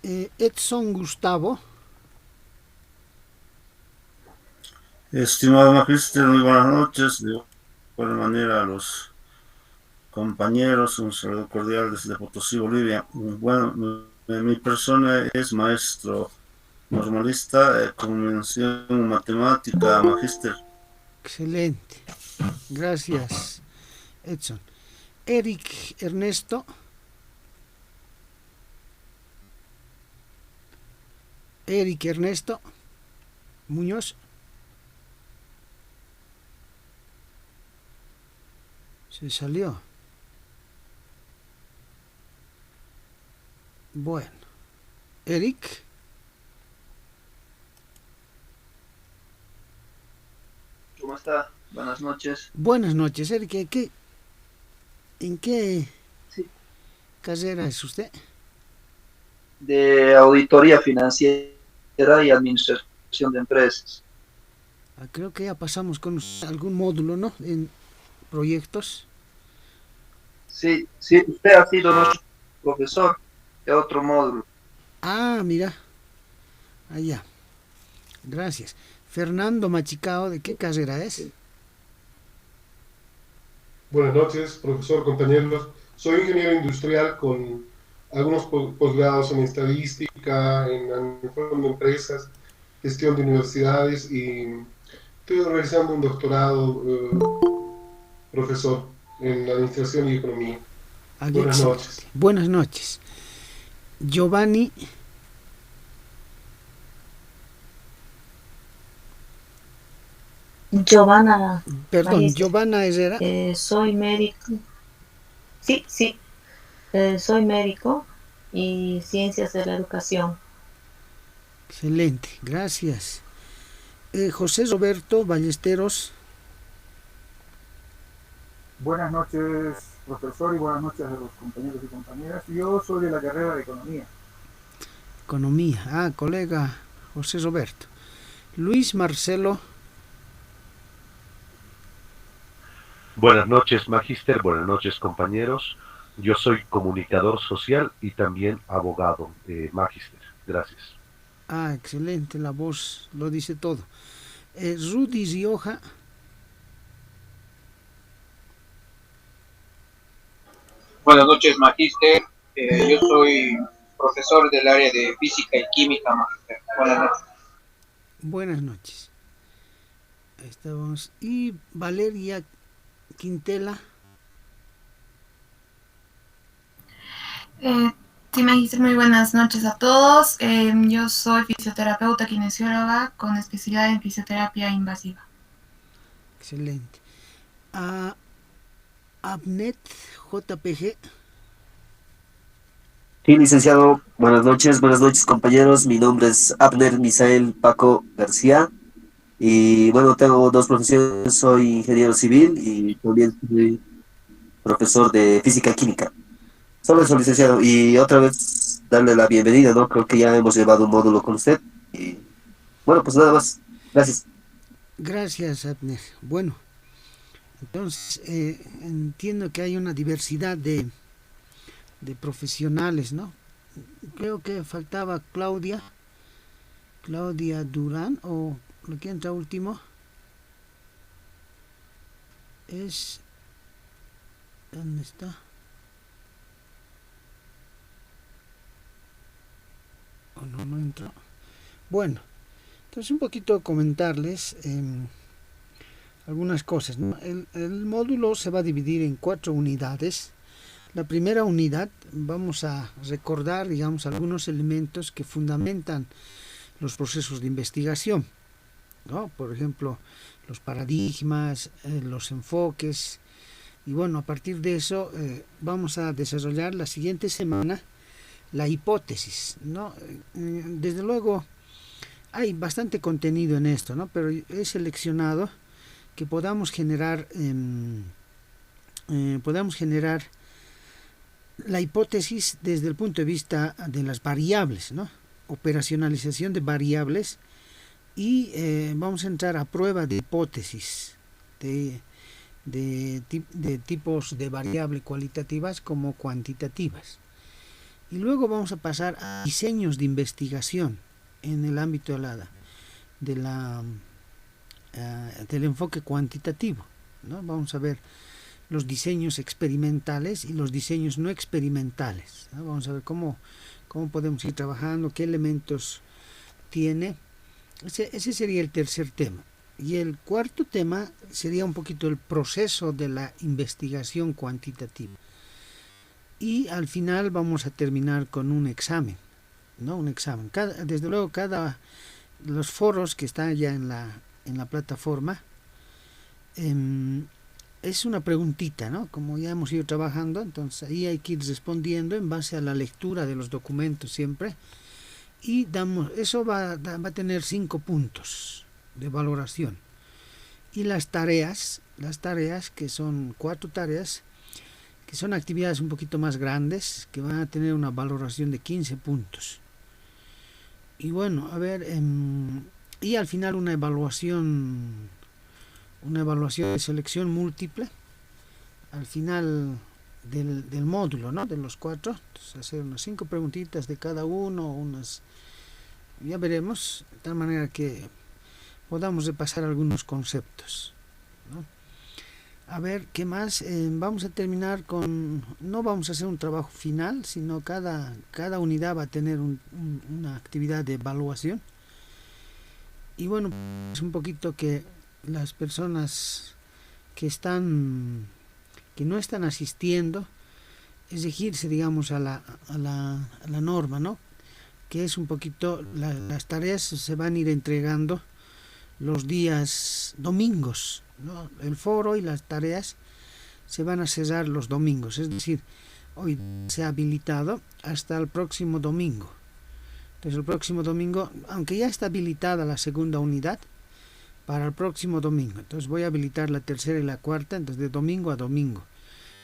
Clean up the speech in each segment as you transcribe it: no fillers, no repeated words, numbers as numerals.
Edson Gustavo. Estimado magíster, muy buenas noches. De igual manera a los compañeros, un saludo cordial desde Potosí, Bolivia. Bueno, mi persona es maestro normalista con mención en matemática, magíster. Excelente. Gracias, Edson. Eric Ernesto. Eric Ernesto Muñoz. Se salió. Bueno. Eric. ¿Cómo está? Buenas noches. Buenas noches, Eric. ¿En qué Sí, carrera es usted? de auditoría financiera y administración de empresas. Creo que ya pasamos con algún módulo, ¿no? En proyectos. Sí, sí, usted ha sido nuestro profesor de otro módulo. Mira. Allá. Gracias. Fernando Machicao, ¿de qué carrera es? Buenas noches, profesor, compañeros. Soy ingeniero industrial con algunos posgrados en estadística, en administración de empresas, gestión de universidades y estoy realizando un doctorado, profesor, en administración y economía. Buenas Excelente. noches. Buenas noches. Giovanni. Giovanna Perdón, Magister, Giovanna Herrera. soy médico, sí, sí, soy médico y ciencias de la educación. Excelente, gracias. José Roberto Ballesteros. Buenas noches, profesor, y buenas noches a los compañeros y compañeras. Yo soy de la carrera de Economía. Economía. Colega José Roberto. Luis Marcelo. Buenas noches, magíster. Buenas noches, compañeros. Yo soy comunicador social y también abogado, magíster. Gracias. Excelente, la voz lo dice todo. Rudy Rioja. Buenas noches, magíster. Yo soy profesor del área de física y química, magíster. Buenas noches. Buenas noches. Ahí estamos. Y Valeria Quintela. Eh, sí, magíster, muy buenas noches a todos. Yo soy fisioterapeuta kinesióloga con especialidad en fisioterapia invasiva. Excelente. Abnet JPG. Sí, licenciado, buenas noches compañeros. Mi nombre es Abner Misael Paco García y bueno, tengo dos profesiones, soy ingeniero civil y también soy profesor de física química. Solo eso, licenciado, y otra vez darle la bienvenida, ¿no? Creo que ya hemos llevado un módulo con usted y bueno, pues nada más. Gracias. Gracias, Abner. Bueno, entonces entiendo que hay una diversidad de profesionales, ¿no? Creo que faltaba Claudia Durán, o lo que entra último es, ¿dónde está? O no entra. Bueno, entonces un poquito comentarles algunas cosas, ¿no? El módulo se va a dividir en 4 unidades. La primera unidad vamos a recordar, digamos, algunos elementos que fundamentan los procesos de investigación, ¿no? Por ejemplo, los paradigmas, los enfoques, y bueno, a partir de eso vamos a desarrollar la siguiente semana la hipótesis, ¿no? Desde luego hay bastante contenido en esto, ¿no? Pero he seleccionado que podamos generar la hipótesis desde el punto de vista de las variables, ¿no? Operacionalización de variables, y vamos a entrar a prueba de hipótesis de tipos de variables cualitativas como cuantitativas. Y luego vamos a pasar a diseños de investigación en el ámbito del enfoque cuantitativo, ¿no? Vamos a ver los diseños experimentales y los diseños no experimentales, ¿no? Vamos a ver cómo podemos ir trabajando, qué elementos tiene. Ese sería el tercer tema. Y el cuarto tema sería un poquito el proceso de la investigación cuantitativa. Y al final vamos a terminar con un examen, ¿no? Un examen. Desde luego, los foros que están ya en la plataforma, es una preguntita, ¿no? Como ya hemos ido trabajando, entonces ahí hay que ir respondiendo en base a la lectura de los documentos siempre. Y eso va a tener 5 puntos de valoración. Y las tareas que son 4 tareas, que son actividades un poquito más grandes, que van a tener una valoración de 15 puntos. Y bueno, a ver, y al final una evaluación de selección múltiple, al final del módulo, ¿no? De los 4, entonces hacer unas 5 preguntitas de cada uno, ya veremos, de tal manera que podamos repasar algunos conceptos, ¿no? A ver, ¿qué más? Vamos a terminar no vamos a hacer un trabajo final, sino cada unidad va a tener una actividad de evaluación. Y bueno, es un poquito que las personas que no están asistiendo, exigirse, digamos, a la norma, ¿no? Que es un poquito, las tareas se van a ir entregando los días domingos, ¿no? El foro y las tareas se van a cerrar los domingos, es decir, hoy se ha habilitado hasta el próximo domingo. Entonces el próximo domingo, aunque ya está habilitada la segunda unidad, para el próximo domingo, entonces voy a habilitar la tercera y la cuarta, entonces de domingo a domingo.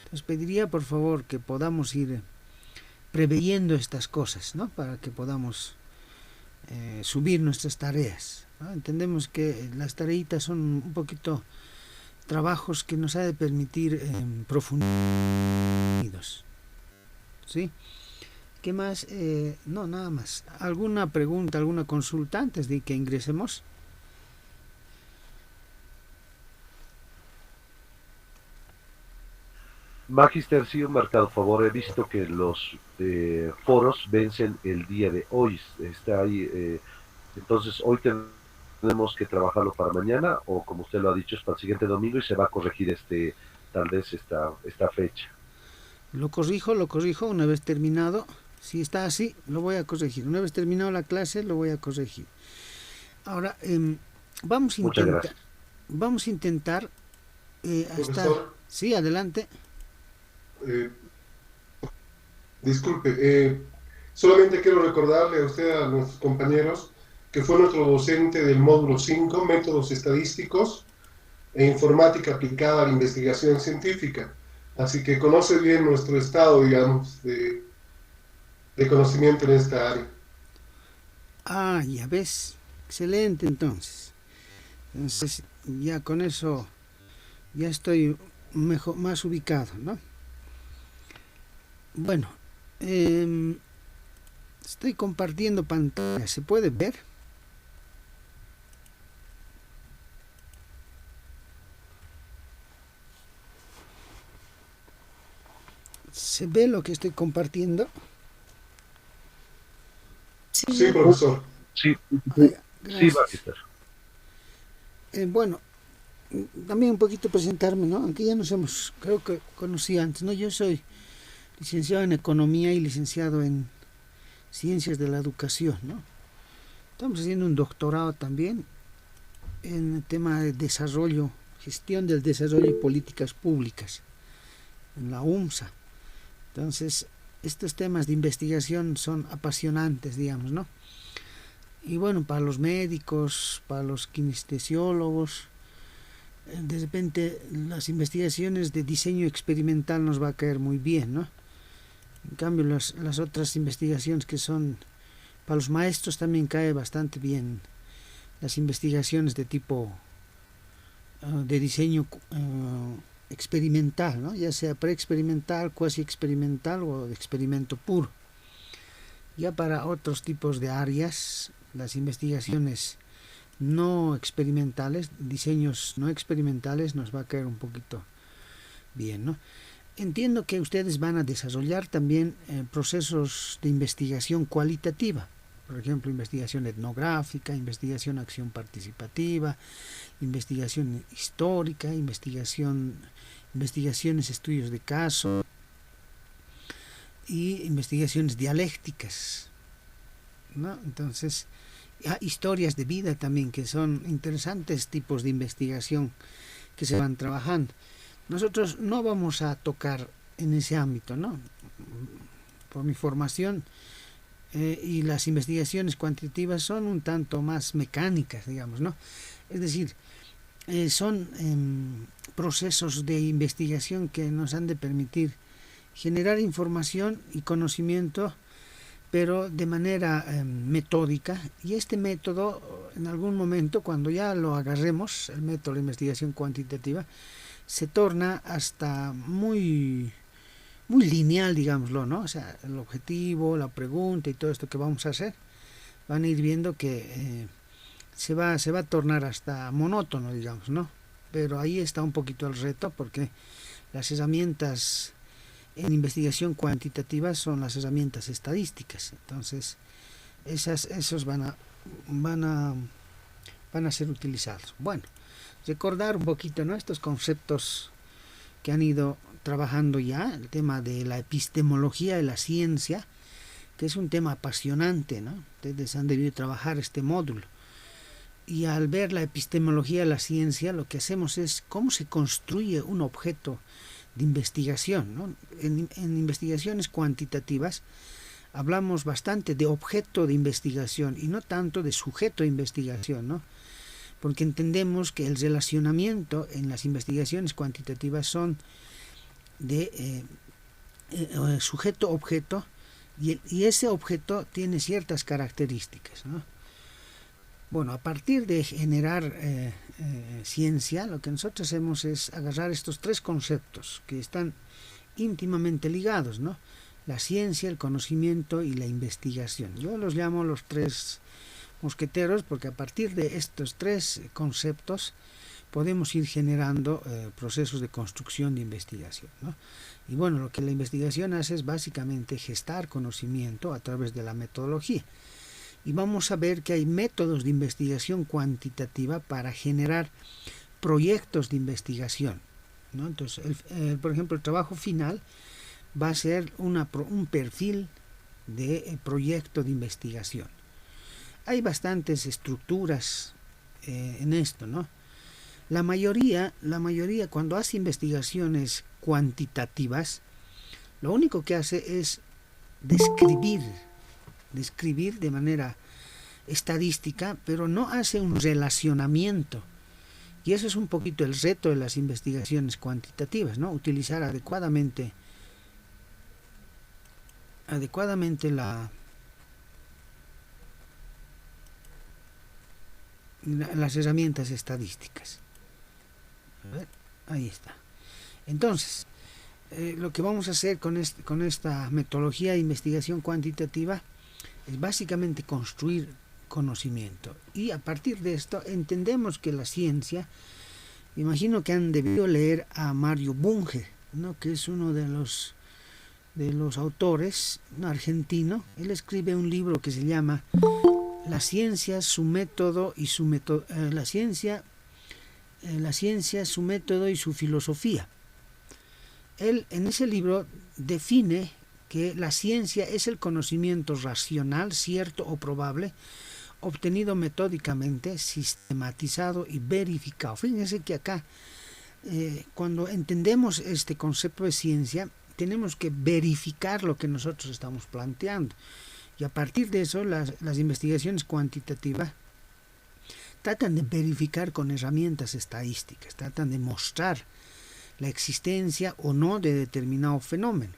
Entonces pediría por favor que podamos ir preveyendo estas cosas, ¿no? Para que podamos subir nuestras tareas, ¿no? Entendemos que las tareitas son un poquito trabajos que nos ha de permitir profundizar, ¿sí? ¿Qué más? No, nada más. ¿Alguna pregunta, alguna consulta antes de que ingresemos? Magister, sí, un marcado favor. He visto que los foros vencen el día de hoy. Está ahí. Entonces, hoy tenemos que trabajarlo para mañana, o como usted lo ha dicho, es para el siguiente domingo y se va a corregir tal vez esta fecha. Lo corrijo una vez terminado. Si está así, lo voy a corregir. Una vez terminado la clase, lo voy a corregir. Ahora, vamos a intentar estar... Sí, adelante. Disculpe, solamente quiero recordarle a usted, a nuestros compañeros, que fue nuestro docente del módulo 5, métodos estadísticos e informática aplicada a la investigación científica. Así que conoce bien nuestro estado, digamos, de conocimiento en esta área. Ah, ya ves. Excelente, entonces. Entonces, ya con eso, ya estoy más ubicado, ¿no? Bueno, estoy compartiendo pantalla. ¿Se puede ver? ¿Se ve lo que estoy compartiendo? Sí, profesor. Sí, Gracias. Magister. Bueno, también un poquito presentarme, ¿no? Aunque ya creo que conocí antes, ¿no? Yo soy licenciado en Economía y licenciado en Ciencias de la Educación, ¿no? Estamos haciendo un doctorado también en el tema de desarrollo, gestión del desarrollo y políticas públicas en la UMSA. Entonces, estos temas de investigación son apasionantes, digamos, ¿no? Y bueno, para los médicos, para los kinestesiólogos, de repente las investigaciones de diseño experimental nos va a caer muy bien, ¿no? En cambio, las otras investigaciones que son para los maestros también cae bastante bien. Las investigaciones de tipo de diseño experimental, ¿no? Ya sea preexperimental, cuasi experimental o de experimento puro. Ya para otros tipos de áreas, las investigaciones no experimentales, diseños no experimentales, nos va a caer un poquito bien, ¿no? Entiendo que ustedes van a desarrollar también procesos de investigación cualitativa, por ejemplo, investigación etnográfica, investigación acción participativa, investigación histórica, investigaciones, estudios de caso y investigaciones dialécticas, ¿no? Entonces, historias de vida también, que son interesantes tipos de investigación que se van trabajando. Nosotros no vamos a tocar en ese ámbito, ¿no? Por mi formación, y las investigaciones cuantitativas son un tanto más mecánicas, digamos, ¿no? Es decir, son procesos de investigación que nos han de permitir generar información y conocimiento, pero de manera metódica, y este método, en algún momento, cuando ya lo agarremos, el método de investigación cuantitativa, se torna hasta muy lineal, digámoslo, ¿no? O sea, el objetivo, la pregunta y todo esto que vamos a hacer, van a ir viendo que se va a tornar hasta monótono, digamos, ¿no? Pero ahí está un poquito el reto, porque las herramientas en investigación cuantitativa son las herramientas estadísticas. Entonces, esos van a ser utilizados. Bueno, recordar un poquito, ¿no?, estos conceptos que han ido trabajando ya, el tema de la epistemología de la ciencia, que es un tema apasionante, ¿no? Ustedes han debido trabajar este módulo. Y al ver la epistemología de la ciencia, lo que hacemos es cómo se construye un objeto de investigación, ¿no? En investigaciones cuantitativas hablamos bastante de objeto de investigación y no tanto de sujeto de investigación, ¿no? Porque entendemos que el relacionamiento en las investigaciones cuantitativas son de sujeto-objeto, y ese objeto tiene ciertas características, ¿no? Bueno, a partir de generar ciencia, lo que nosotros hacemos es agarrar estos tres conceptos que están íntimamente ligados, ¿no? La ciencia, el conocimiento y la investigación. Yo los llamo los tres mosqueteros, porque a partir de estos tres conceptos podemos ir generando procesos de construcción de investigación, ¿no? Y bueno, lo que la investigación hace es básicamente gestar conocimiento a través de la metodología. Y vamos a ver que hay métodos de investigación cuantitativa para generar proyectos de investigación, ¿no? Entonces, por ejemplo, el trabajo final va a ser un perfil de proyecto de investigación. Hay bastantes estructuras en esto, ¿no? La mayoría cuando hace investigaciones cuantitativas, lo único que hace es describir de manera estadística, pero no hace un relacionamiento. Y eso es un poquito el reto de las investigaciones cuantitativas, ¿no? Utilizar adecuadamente las herramientas estadísticas. A ver, ahí está. Entonces, lo que vamos a hacer con esta metodología de investigación cuantitativa es básicamente construir conocimiento, y a partir de esto entendemos que la ciencia, imagino que han debido leer a Mario Bunge, ¿no?, que es uno de los autores, un argentino. Él escribe un libro que se llama La ciencia, su método y su filosofía. Él en ese libro define que la ciencia es el conocimiento racional, cierto o probable, obtenido metódicamente, sistematizado y verificado. Fíjense que acá, cuando entendemos este concepto de ciencia, tenemos que verificar lo que nosotros estamos planteando. Y a partir de eso, las investigaciones cuantitativas tratan de verificar con herramientas estadísticas, tratan de mostrar la existencia o no de determinado fenómeno,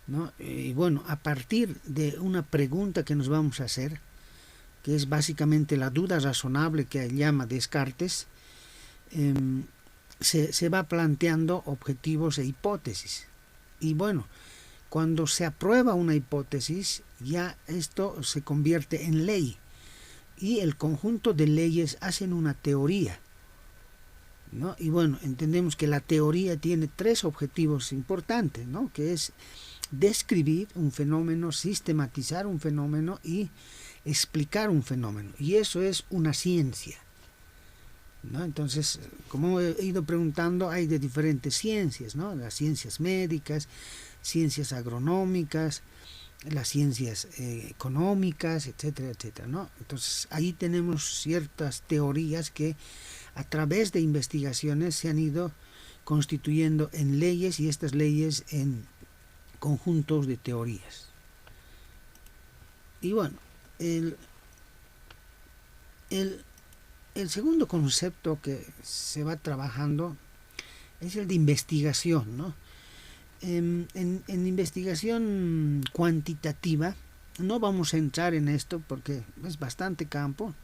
¿no? Y bueno, a partir de una pregunta que nos vamos a hacer, que es básicamente la duda razonable que llama Descartes, se va planteando objetivos e hipótesis. Y bueno, cuando se aprueba una hipótesis, ya esto se convierte en ley y el conjunto de leyes hacen una teoría, ¿no? Y bueno, entendemos que la teoría tiene tres objetivos importantes, ¿no? Que es describir un fenómeno, sistematizar un fenómeno y explicar un fenómeno. Y eso es una ciencia, ¿no? Entonces, como he ido preguntando, hay de diferentes ciencias, ¿no? Las ciencias médicas, ciencias agronómicas, las ciencias económicas, etcétera, etcétera, ¿no? Entonces, ahí tenemos ciertas teorías que a través de investigaciones se han ido constituyendo en leyes y estas leyes en conjuntos de teorías. Y bueno, el segundo concepto que se va trabajando es el de investigación, ¿no? En investigación cuantitativa no vamos a entrar en esto porque es bastante campo.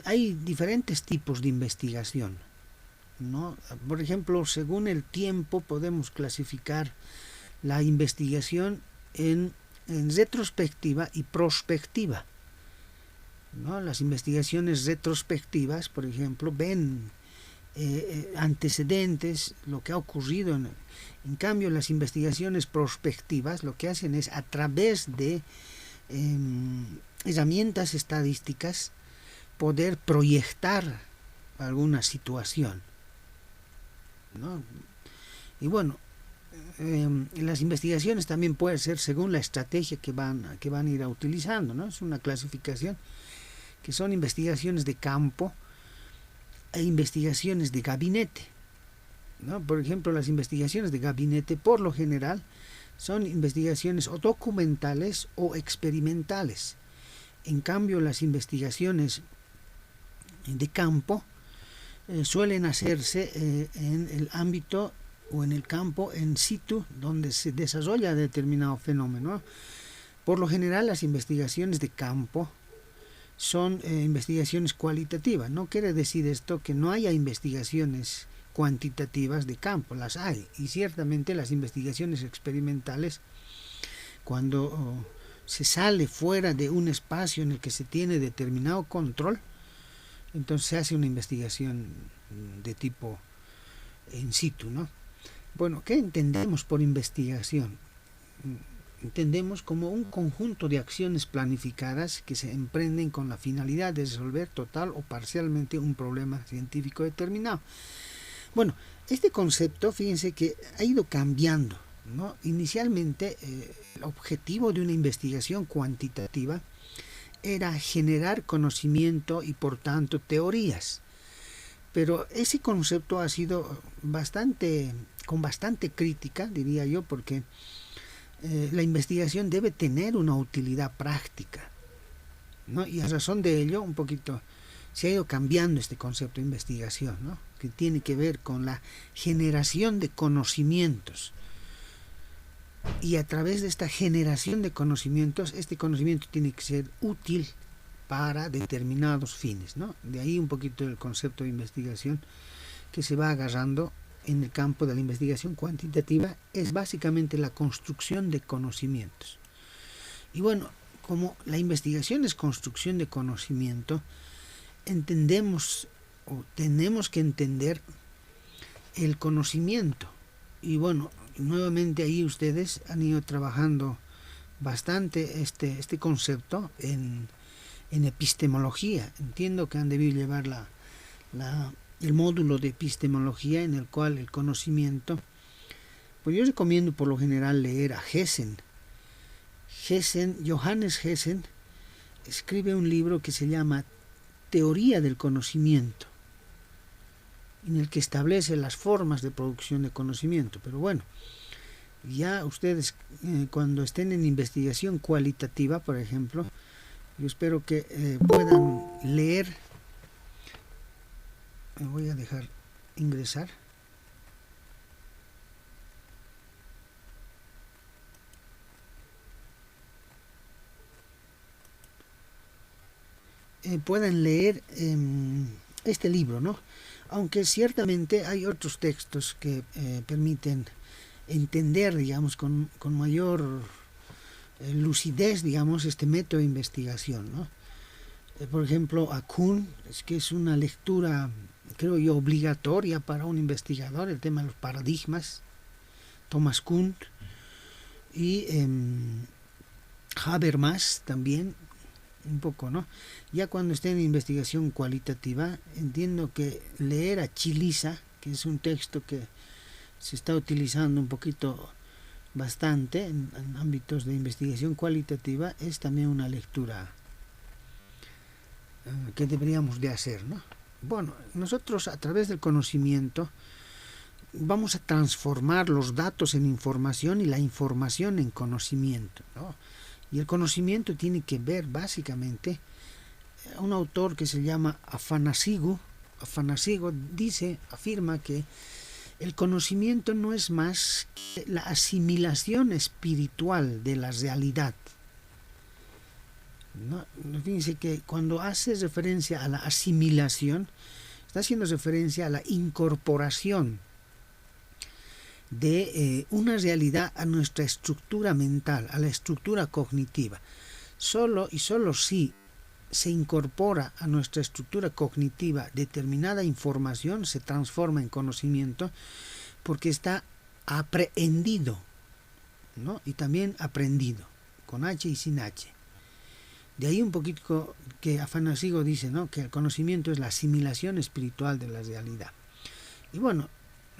Hay diferentes tipos de investigación, ¿no? Por ejemplo, según el tiempo podemos clasificar la investigación en retrospectiva y prospectiva, ¿no? Las investigaciones retrospectivas, por ejemplo, ven antecedentes, lo que ha ocurrido. En cambio, las investigaciones prospectivas lo que hacen es, a través de herramientas estadísticas, poder proyectar alguna situación, ¿no? Y bueno, las investigaciones también pueden ser según la estrategia que van a ir utilizando, ¿no? Es una clasificación que son investigaciones de campo e investigaciones de gabinete, ¿no? Por ejemplo, las investigaciones de gabinete por lo general son investigaciones o documentales o experimentales. En cambio, las investigaciones de campo suelen hacerse en el ámbito o en el campo in situ donde se desarrolla determinado fenómeno. Por lo general, las investigaciones de campo son investigaciones cualitativas. No quiere decir esto que no haya investigaciones cuantitativas de campo, las hay, y ciertamente las investigaciones experimentales, cuando se sale fuera de un espacio en el que se tiene determinado control, entonces se hace una investigación de tipo in situ, ¿no? Bueno, ¿qué entendemos por investigación? Entendemos como un conjunto de acciones planificadas que se emprenden con la finalidad de resolver total o parcialmente un problema científico determinado. Bueno, este concepto, fíjense que ha ido cambiando, ¿no? Inicialmente, el objetivo de una investigación cuantitativa era generar conocimiento y por tanto teorías. Pero ese concepto ha sido con bastante crítica, diría yo, porque la investigación debe tener una utilidad práctica, ¿no? Y a razón de ello, un poquito se ha ido cambiando este concepto de investigación, ¿no? Que tiene que ver con la generación de conocimientos. Y a través de esta generación de conocimientos, este conocimiento tiene que ser útil para determinados fines, ¿no? De ahí un poquito el concepto de investigación que se va agarrando en el campo de la investigación cuantitativa, es básicamente la construcción de conocimientos. Y bueno, como la investigación es construcción de conocimiento, entendemos o tenemos que entender el conocimiento. Y bueno, nuevamente ahí ustedes han ido trabajando bastante este concepto en epistemología. Entiendo que han debido llevar el módulo de epistemología, en el cual el conocimiento, pues yo recomiendo por lo general leer a Gessen. Johannes Gessen escribe un libro que se llama Teoría del Conocimiento, en el que establece las formas de producción de conocimiento. Pero bueno, ya ustedes cuando estén en investigación cualitativa, por ejemplo, yo espero que puedan leer. Me voy a dejar ingresar. Puedan leer este libro, ¿no? Aunque ciertamente hay otros textos que permiten entender, digamos, con mayor lucidez, digamos, este método de investigación, ¿no? Por ejemplo, a Kuhn, es que es una lectura, creo yo, obligatoria para un investigador, el tema de los paradigmas, Thomas Kuhn, y Habermas también, un poco, ¿no? Ya cuando esté en investigación cualitativa, entiendo que leer a Chiliza, que es un texto que se está utilizando un poquito bastante en ámbitos de investigación cualitativa, es también una lectura que deberíamos de hacer, ¿no? Bueno, nosotros a través del conocimiento vamos a transformar los datos en información y la información en conocimiento, ¿no? Y el conocimiento tiene que ver básicamente, un autor que se llama Afanasigo afirma que el conocimiento no es más que la asimilación espiritual de la realidad, ¿no? Fíjense que cuando hace referencia a la asimilación, está haciendo referencia a la incorporación de una realidad a nuestra estructura mental, a la estructura cognitiva. Solo si se incorpora a nuestra estructura cognitiva determinada información, se transforma en conocimiento, porque está aprehendido, ¿no? Y también aprendido, con H y sin H. De ahí un poquito que Afanasigo dice, ¿no?, que el conocimiento es la asimilación espiritual de la realidad. Y bueno,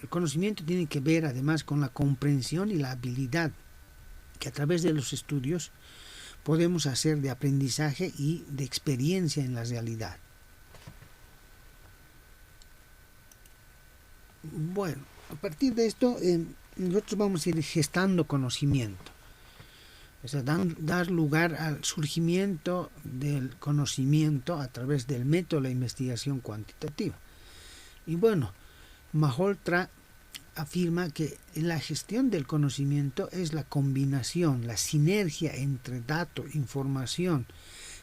el conocimiento tiene que ver además con la comprensión y la habilidad que a través de los estudios podemos hacer de aprendizaje y de experiencia en la realidad. Bueno, a partir de esto nosotros vamos a ir gestando conocimiento, o sea, dar lugar al surgimiento del conocimiento a través del método de la investigación cuantitativa. Y bueno, Malhotra afirma que la gestión del conocimiento es la combinación, la sinergia entre datos, información,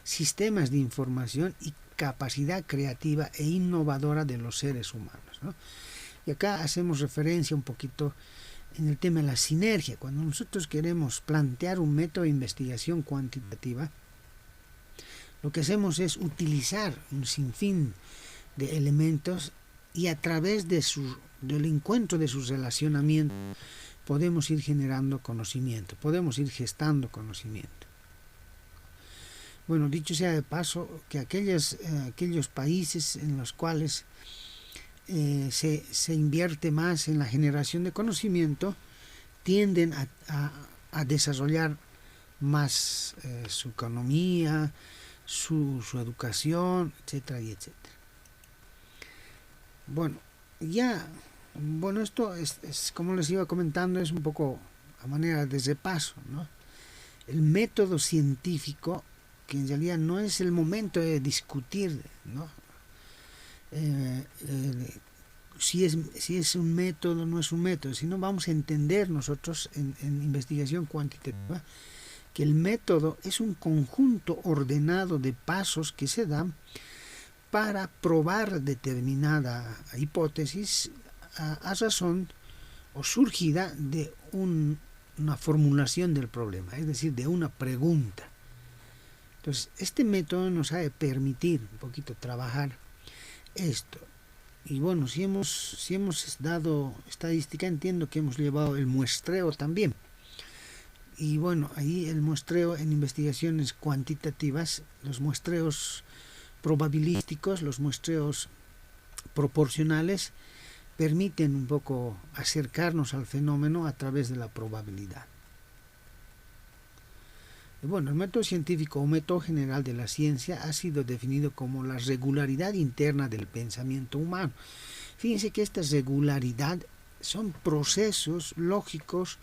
sistemas de información y capacidad creativa e innovadora de los seres humanos, ¿no? Y acá hacemos referencia un poquito en el tema de la sinergia. Cuando nosotros queremos plantear un método de investigación cuantitativa, lo que hacemos es utilizar un sinfín de elementos, y a través del encuentro de sus relacionamientos podemos ir generando conocimiento, podemos ir gestando conocimiento. Bueno, dicho sea de paso, que aquellos países en los cuales se invierte más en la generación de conocimiento tienden a desarrollar más su economía, su educación, etcétera y etcétera. Bueno, esto es como les iba comentando, es un poco a manera de repaso, ¿no? El método científico, que en realidad no es el momento de discutir, ¿no?, si es un método o no es un método, sino vamos a entender nosotros en investigación cuantitativa que el método es un conjunto ordenado de pasos que se dan para probar determinada hipótesis a razón o surgida de una formulación del problema, es decir, de una pregunta. Entonces, este método nos ha de permitir un poquito trabajar esto. Y bueno, si hemos dado estadística, entiendo que hemos llevado el muestreo también. Y bueno, ahí el muestreo en investigaciones cuantitativas, los muestreos probabilísticos, los muestreos proporcionales, permiten un poco acercarnos al fenómeno a través de la probabilidad. Y bueno, el método científico o método general de la ciencia ha sido definido como la regularidad interna del pensamiento humano. Fíjense que esta regularidad son procesos lógicos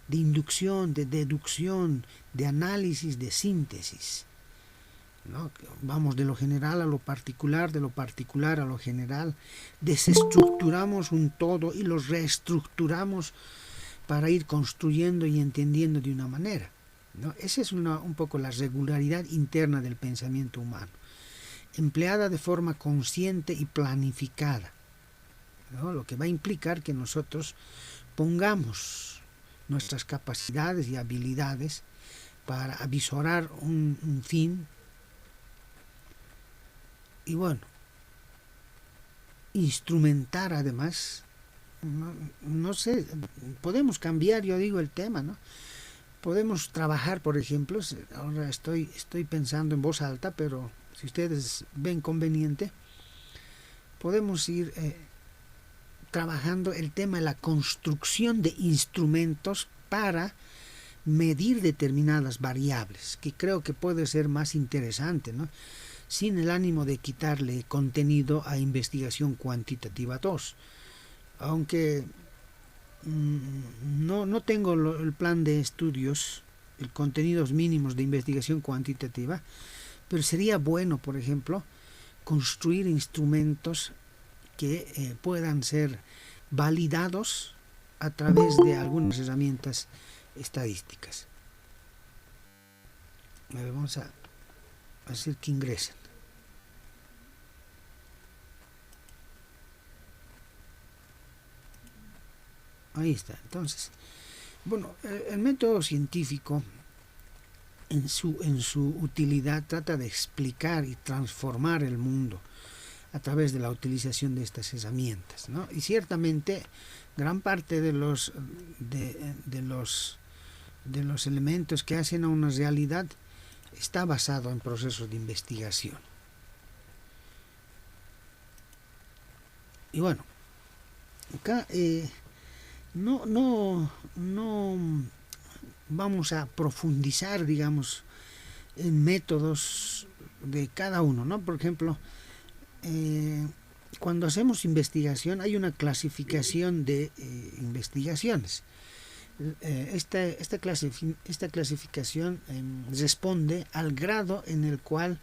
de inducción, de deducción, de análisis, de síntesis, ¿no? Vamos de lo general a lo particular, de lo particular a lo general, desestructuramos un todo y lo reestructuramos para ir construyendo y entendiendo de una manera, ¿no? Esa es un poco la regularidad interna del pensamiento humano, empleada de forma consciente y planificada, ¿no? Lo que va a implicar que nosotros pongamos nuestras capacidades y habilidades para avisorar un fin y bueno, instrumentar además, no sé, podemos cambiar, yo digo, el tema, ¿no? Podemos trabajar, por ejemplo, ahora estoy pensando en voz alta, pero si ustedes ven conveniente, podemos ir trabajando el tema de la construcción de instrumentos para medir determinadas variables, que creo que puede ser más interesante, ¿no? Sin el ánimo de quitarle contenido a investigación cuantitativa 2. Aunque no tengo el plan de estudios, el contenidos mínimos de investigación cuantitativa, pero sería bueno, por ejemplo, construir instrumentos que puedan ser validados a través de algunas herramientas estadísticas. A ver, vamos a hacer que ingresen. Ahí está. Entonces, bueno, el método científico en su utilidad trata de explicar y transformar el mundo a través de la utilización de estas herramientas, ¿no? Y ciertamente gran parte de los elementos que hacen a una realidad está basado en procesos de investigación. Y bueno, acá no vamos a profundizar, digamos, en métodos de cada uno, ¿no? Por ejemplo, cuando hacemos investigación hay una clasificación de investigaciones. Esta clasificación responde al grado en el cual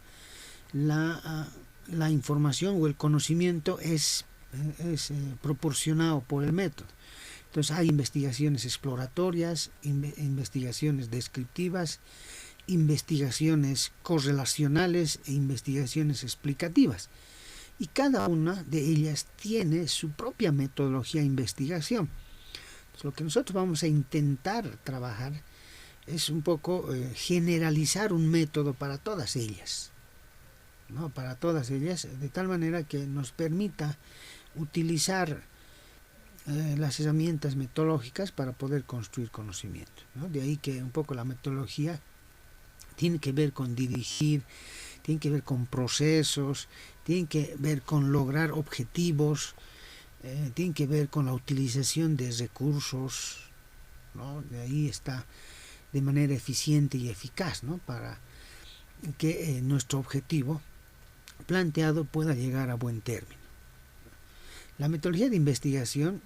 la información o el conocimiento es proporcionado por el método. Entonces hay investigaciones exploratorias, investigaciones descriptivas, investigaciones correlacionales e investigaciones explicativas. Y cada una de ellas tiene su propia metodología de investigación. Entonces, lo que nosotros vamos a intentar trabajar es un poco generalizar un método para todas ellas, ¿no? Para todas ellas, de tal manera que nos permita utilizar las herramientas metodológicas para poder construir conocimiento, ¿no? De ahí que un poco la metodología tiene que ver con dirigir, tiene que ver con procesos, tiene que ver con lograr objetivos, tiene que ver con la utilización de recursos, ¿no? De ahí está de manera eficiente y eficaz, ¿no? Para que nuestro objetivo planteado pueda llegar a buen término. La metodología de investigación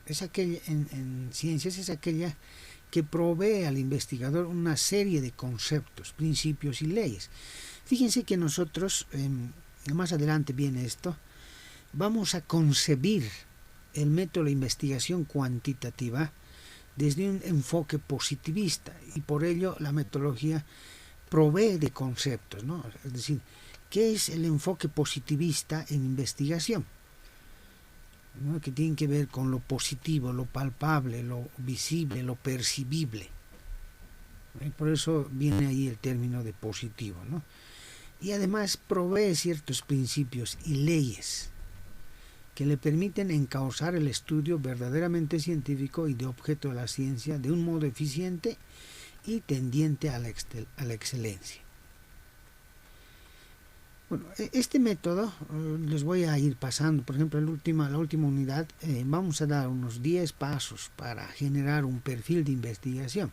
es aquella, en ciencias es aquella que provee al investigador una serie de conceptos, principios y leyes. Fíjense que nosotros, más adelante viene esto, vamos a concebir el método de investigación cuantitativa desde un enfoque positivista y por ello la metodología provee de conceptos, ¿no? Es decir, ¿qué es el enfoque positivista en investigación? ¿No? Que tiene que ver con lo positivo, lo palpable, lo visible, lo percibible. Y por eso viene ahí el término de positivo, ¿no? Y además provee ciertos principios y leyes que le permiten encauzar el estudio verdaderamente científico y de objeto de la ciencia de un modo eficiente y tendiente a la excelencia. Bueno, este método les voy a ir pasando. Por ejemplo, la última unidad vamos a dar unos 10 pasos para generar un perfil de investigación.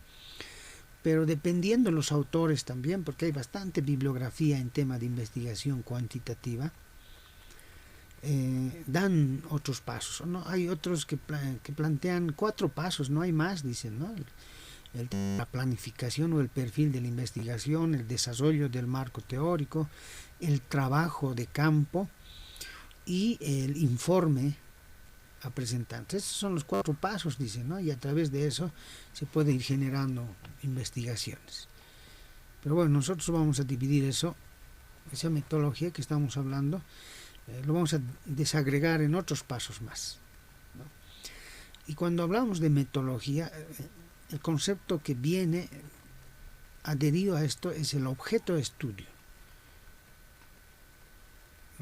Pero dependiendo de los autores también, porque hay bastante bibliografía en tema de investigación cuantitativa, dan otros pasos, ¿no? Hay otros que plantean 4 pasos, no hay más, dicen, ¿no? La planificación o el perfil de la investigación, el desarrollo del marco teórico, el trabajo de campo y el informe a presentar. Estos son los 4 pasos, dicen, ¿no? Y a través de eso se puede ir generando investigaciones. Pero bueno, nosotros vamos a dividir eso, esa metodología que estamos hablando, lo vamos a desagregar en otros pasos más, ¿no? Y cuando hablamos de metodología, el concepto que viene adherido a esto es el objeto de estudio.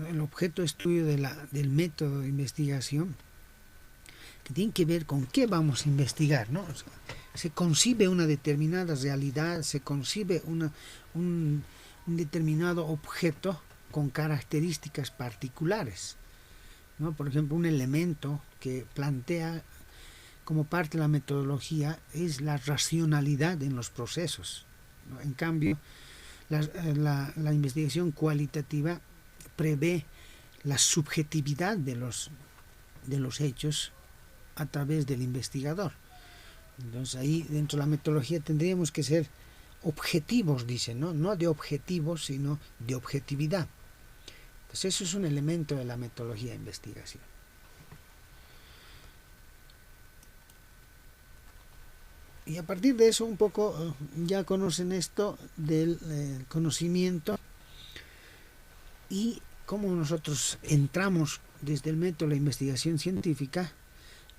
El objeto de estudio del método de investigación, que tiene que ver con qué vamos a investigar, ¿no? O sea, se concibe una determinada realidad, se concibe un determinado objeto con características particulares, ¿no? Por ejemplo, un elemento que plantea como parte de la metodología es la racionalidad en los procesos, ¿no? En cambio, la investigación cualitativa prevé la subjetividad de los hechos a través del investigador. Entonces ahí dentro de la metodología tendríamos que ser objetivos, dicen, ¿no? No de objetivos, sino de objetividad. Entonces eso es un elemento de la metodología de investigación. Y a partir de eso un poco ya conocen esto del conocimiento y cómo nosotros entramos desde el método de la investigación científica,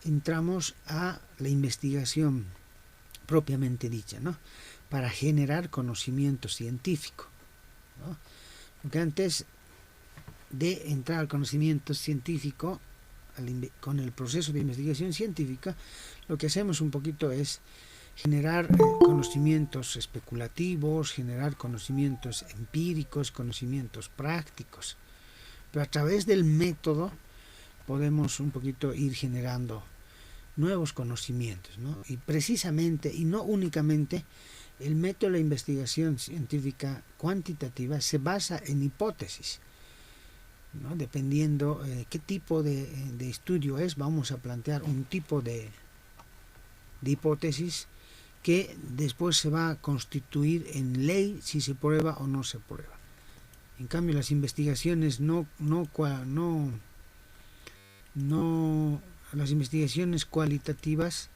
entramos a la investigación propiamente dicha, ¿no? Para generar conocimiento científico, ¿no? Porque antes de entrar al conocimiento científico, con el proceso de investigación científica, lo que hacemos un poquito es generar conocimientos especulativos, generar conocimientos empíricos, conocimientos prácticos. Pero a través del método podemos un poquito ir generando nuevos conocimientos, ¿no? Y precisamente, y no únicamente, el método de la investigación científica cuantitativa se basa en hipótesis, ¿no? Dependiendo qué tipo de estudio es, vamos a plantear un tipo de hipótesis que después se va a constituir en ley si se prueba o no se prueba. En cambio, las investigaciones las investigaciones cualitativas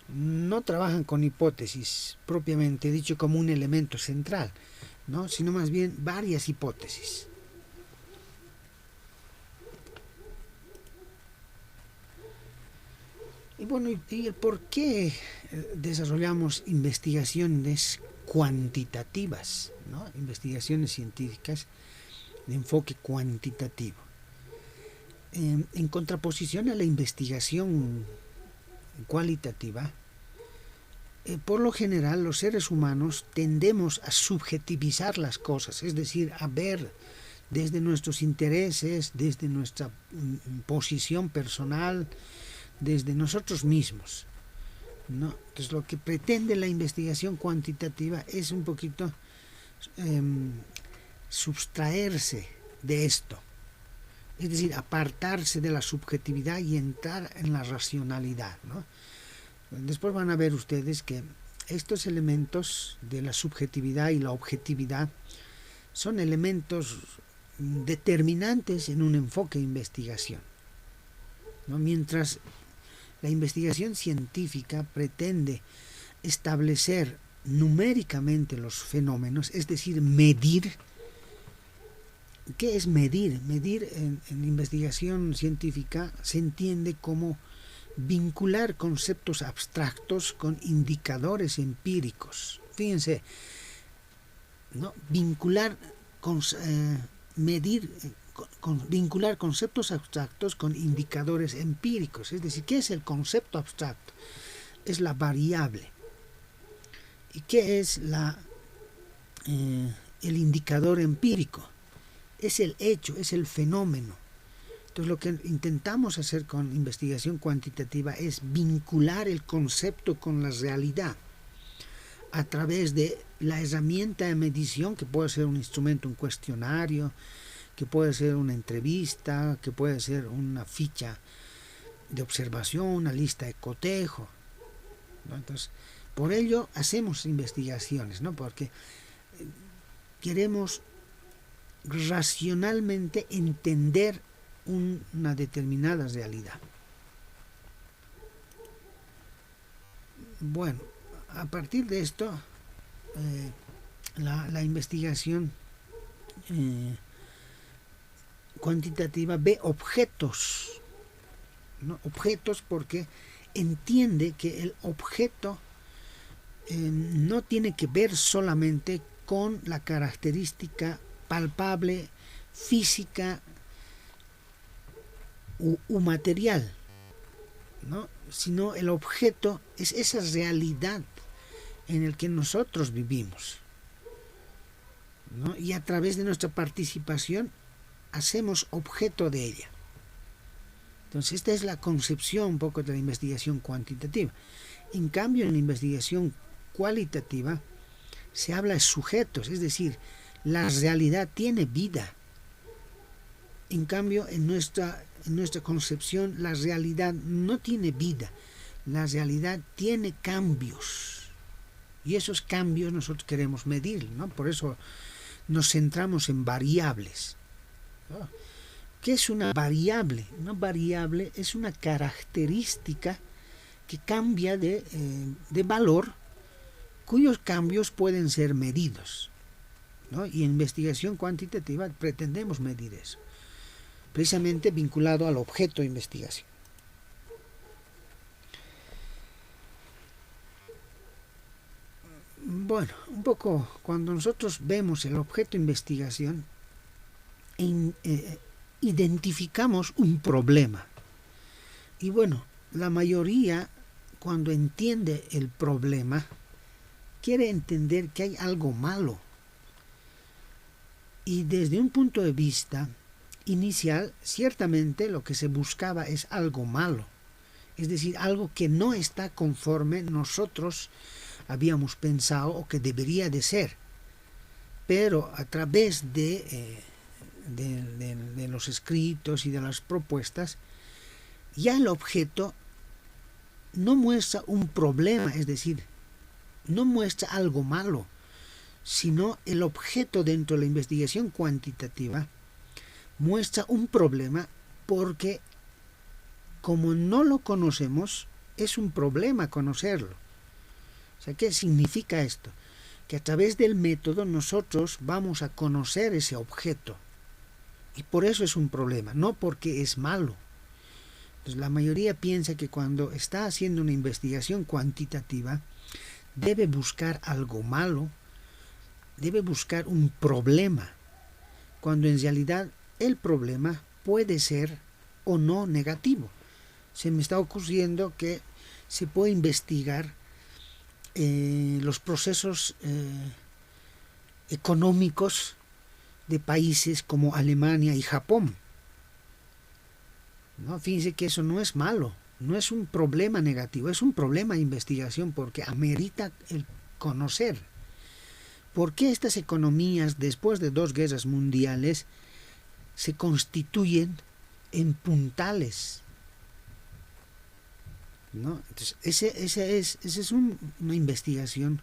no trabajan con hipótesis propiamente dicho como un elemento central, ¿no? Sino más bien varias hipótesis. Y bueno, ¿y el por qué desarrollamos investigaciones cuantitativas, ¿no? Investigaciones científicas de enfoque cuantitativo? En contraposición a la investigación cualitativa, por lo general los seres humanos tendemos a subjetivizar las cosas, es decir, a ver desde nuestros intereses, desde nuestra posición personal, desde nosotros mismos, ¿no? Entonces lo que pretende la investigación cuantitativa es un poquito sustraerse de esto, es decir, apartarse de la subjetividad y entrar en la racionalidad, ¿no? Después van a ver ustedes que estos elementos de la subjetividad y la objetividad son elementos determinantes en un enfoque de investigación, ¿no? Mientras la investigación científica pretende establecer numéricamente los fenómenos, es decir, medir. ¿Qué es medir? Medir en investigación científica se entiende como vincular conceptos abstractos con indicadores empíricos. Fíjense, ¿no? Vincular conceptos abstractos con indicadores empíricos. Es decir, ¿qué es el concepto abstracto? Es la variable. ¿Y qué es el indicador empírico? Es el hecho, es el fenómeno. Entonces lo que intentamos hacer con investigación cuantitativa es vincular el concepto con la realidad a través de la herramienta de medición, que puede ser un instrumento, un cuestionario, que puede ser una entrevista, que puede ser una ficha de observación, una lista de cotejo, ¿no? Entonces, por ello hacemos investigaciones, ¿no? Porque queremos racionalmente entender una determinada realidad. Bueno, a partir de esto, la investigación cuantitativa ve objetos, ¿no? Objetos porque entiende que el objeto no tiene que ver solamente con la característica palpable, física u material, ¿no? Sino el objeto es esa realidad en la que nosotros vivimos, ¿no? Y a través de nuestra participación hacemos objeto de ella. Entonces esta es la concepción un poco de la investigación cuantitativa. En cambio, en la investigación cualitativa se habla de sujetos, es decir, la realidad tiene vida. En cambio, en nuestra concepción, la realidad no tiene vida. La realidad tiene cambios. Y esos cambios nosotros queremos medir, ¿no? Por eso nos centramos en variables, ¿no? ¿Qué es una variable? Una variable es una característica que cambia de valor, cuyos cambios pueden ser medidos, ¿no? Y en investigación cuantitativa pretendemos medir eso, precisamente vinculado al objeto de investigación. Bueno, un poco cuando nosotros vemos el objeto de investigación, identificamos un problema. Y bueno, la mayoría, cuando entiende el problema, quiere entender que hay algo malo. Y desde un punto de vista inicial, ciertamente lo que se buscaba es algo malo. Es decir, algo que no está conforme nosotros habíamos pensado o que debería de ser. Pero a través de los escritos y de las propuestas, ya el objeto no muestra un problema, es decir, no muestra algo malo, sino el objeto dentro de la investigación cuantitativa muestra un problema porque como no lo conocemos, es un problema conocerlo. O sea, ¿qué significa esto? Que a través del método nosotros vamos a conocer ese objeto. Y por eso es un problema, no porque es malo. Entonces, la mayoría piensa que cuando está haciendo una investigación cuantitativa, debe buscar algo malo, debe buscar un problema, cuando en realidad el problema puede ser o no negativo. Se me está ocurriendo que se puede investigar los procesos económicos de países como Alemania y Japón, ¿no? Fíjense que eso no es malo, no es un problema negativo, es un problema de investigación porque amerita el conocer por qué estas economías después de 2 guerras mundiales se constituyen en puntales, ¿no? Entonces, esa es una investigación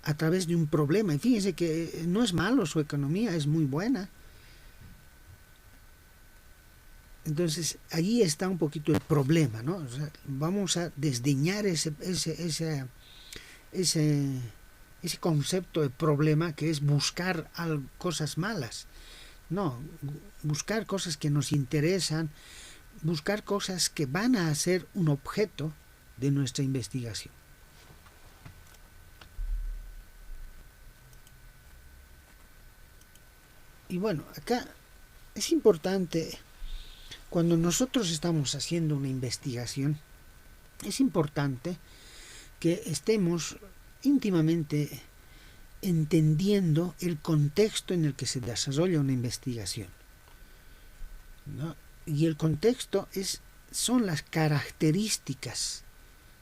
a través de un problema. Y fíjense que no es malo, su economía es muy buena. Entonces, allí está un poquito el problema, ¿no? O sea, vamos a desdeñar ese concepto de problema que es buscar cosas malas. No, buscar cosas que nos interesan, buscar cosas que van a ser un objeto de nuestra investigación. Y bueno, acá es importante, cuando nosotros estamos haciendo una investigación, es importante que estemos íntimamente entendiendo el contexto en el que se desarrolla una investigación, ¿no? Y el contexto son las características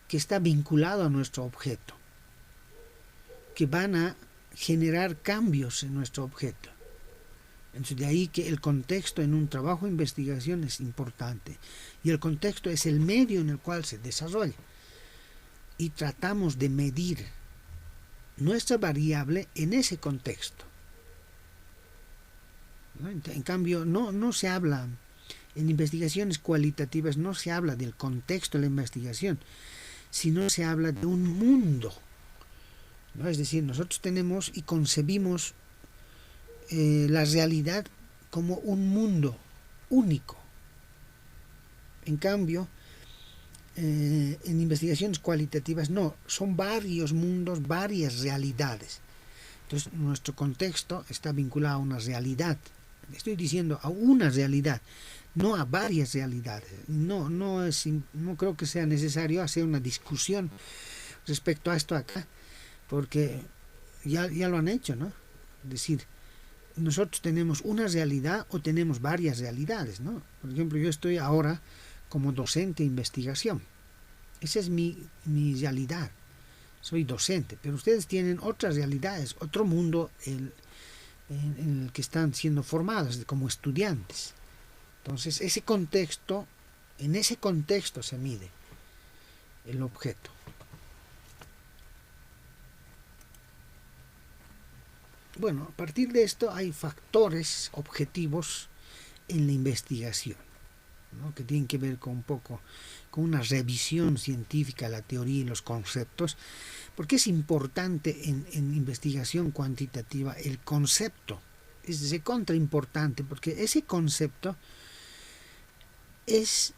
que está vinculado a nuestro objeto, que van a generar cambios en nuestro objeto. Entonces, de ahí que el contexto en un trabajo de investigación es importante. Y el contexto es el medio en el cual se desarrolla. Y tratamos de medir nuestra variable en ese contexto, ¿no? En cambio, no se habla, en investigaciones cualitativas no se habla del contexto de la investigación, sino se habla de un mundo, ¿no? Es decir, nosotros tenemos y concebimos la realidad como un mundo único. En cambio, en investigaciones cualitativas no, son varios mundos, varias realidades. Entonces nuestro contexto está vinculado a una realidad. Estoy diciendo a una realidad, no a varias realidades. No creo que sea necesario hacer una discusión respecto a esto acá, porque ya lo han hecho, ¿no? Es decir, nosotros tenemos una realidad o tenemos varias realidades, ¿no? Por ejemplo, yo estoy ahora como docente de investigación. Esa es mi realidad. Soy docente, pero ustedes tienen otras realidades, otro mundo en el que están siendo formados como estudiantes. Entonces, en ese contexto se mide el objeto. Bueno, a partir de esto hay factores objetivos en la investigación, ¿no? Que tienen que ver con un poco con una revisión científica de la teoría y los conceptos, porque es importante en investigación cuantitativa el concepto, es recontra importante, porque ese concepto es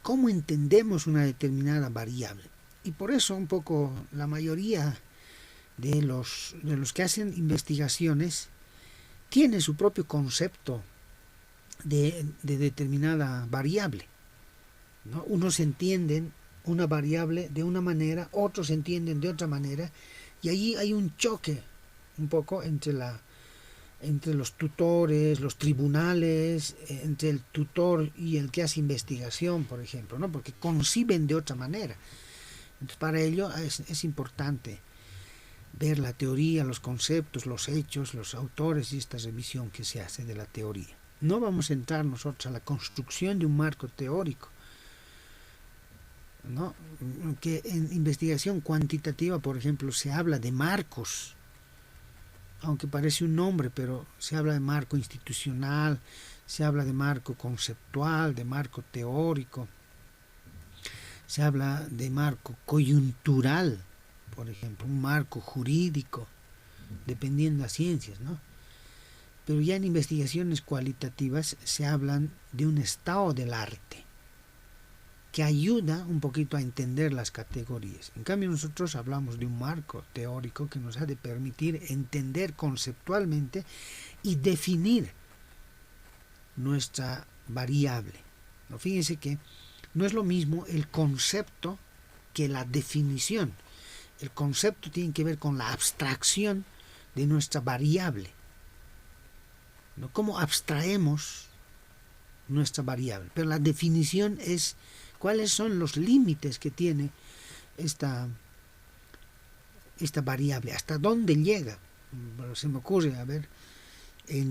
cómo entendemos una determinada variable, y por eso un poco la mayoría de los que hacen investigaciones tiene su propio concepto de determinada variable, ¿no? Unos entienden una variable de una manera, otros entienden de otra manera, y allí hay un choque un poco entre los tutores, los tribunales, entre el tutor y el que hace investigación, por ejemplo, ¿no? Porque conciben de otra manera. Entonces, para ello es importante ver la teoría, los conceptos, los hechos, los autores y esta revisión que se hace de la teoría. No vamos a entrar nosotros a la construcción de un marco teórico, ¿no? Que en investigación cuantitativa, por ejemplo, se habla de marcos, aunque parece un nombre, pero se habla de marco institucional, se habla de marco conceptual, de marco teórico, se habla de marco coyuntural, por ejemplo, un marco jurídico, dependiendo de las ciencias, ¿no? Pero ya en investigaciones cualitativas se hablan de un estado del arte, que ayuda un poquito a entender las categorías. En cambio, nosotros hablamos de un marco teórico que nos ha de permitir entender conceptualmente y definir nuestra variable, ¿no? Fíjense que no es lo mismo el concepto que la definición. El concepto tiene que ver con la abstracción de nuestra variable, ¿no? Cómo abstraemos nuestra variable. Pero la definición es cuáles son los límites que tiene esta variable, hasta dónde llega. Pero se me ocurre, a ver, he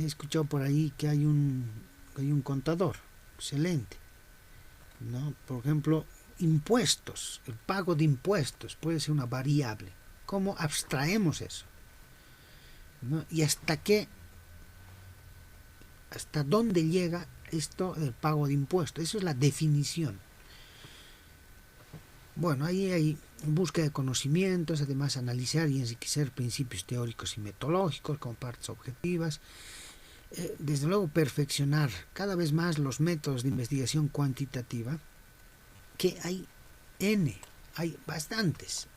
escuchado por ahí que hay un contador, excelente, ¿no? Por ejemplo, impuestos, el pago de impuestos puede ser una variable. ¿Cómo abstraemos eso? ¿No? Y hasta dónde llega esto del pago de impuestos. Eso es la definición. Bueno, ahí hay búsqueda de conocimientos, además analizar y enriquecer principios teóricos y metodológicos con partes objetivas. Desde luego perfeccionar cada vez más los métodos de investigación cuantitativa, que hay hay bastantes.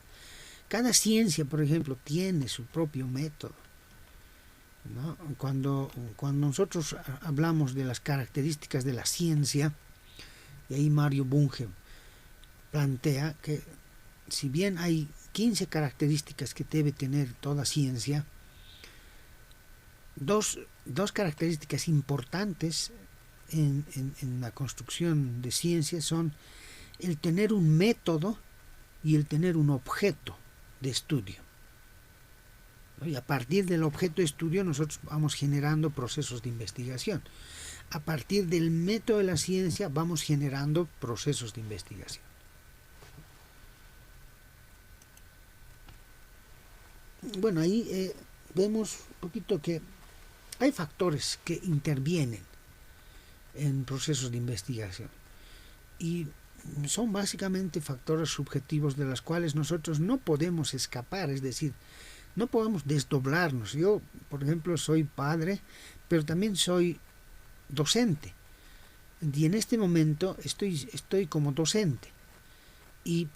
Cada ciencia, por ejemplo, tiene su propio método, ¿no? Cuando nosotros hablamos de las características de la ciencia, y ahí Mario Bunge plantea que si bien hay 15 características que debe tener toda ciencia, dos características importantes en la construcción de ciencia son el tener un método y el tener un objeto de estudio. Y a partir del objeto de estudio nosotros vamos generando procesos de investigación. A partir del método de la ciencia vamos generando procesos de investigación. Bueno, ahí vemos un poquito que hay factores que intervienen en procesos de investigación y son básicamente factores subjetivos de los cuales nosotros no podemos escapar, es decir, no podemos desdoblarnos. Yo, por ejemplo, soy padre, pero también soy docente. Y en este momento estoy como docente. Y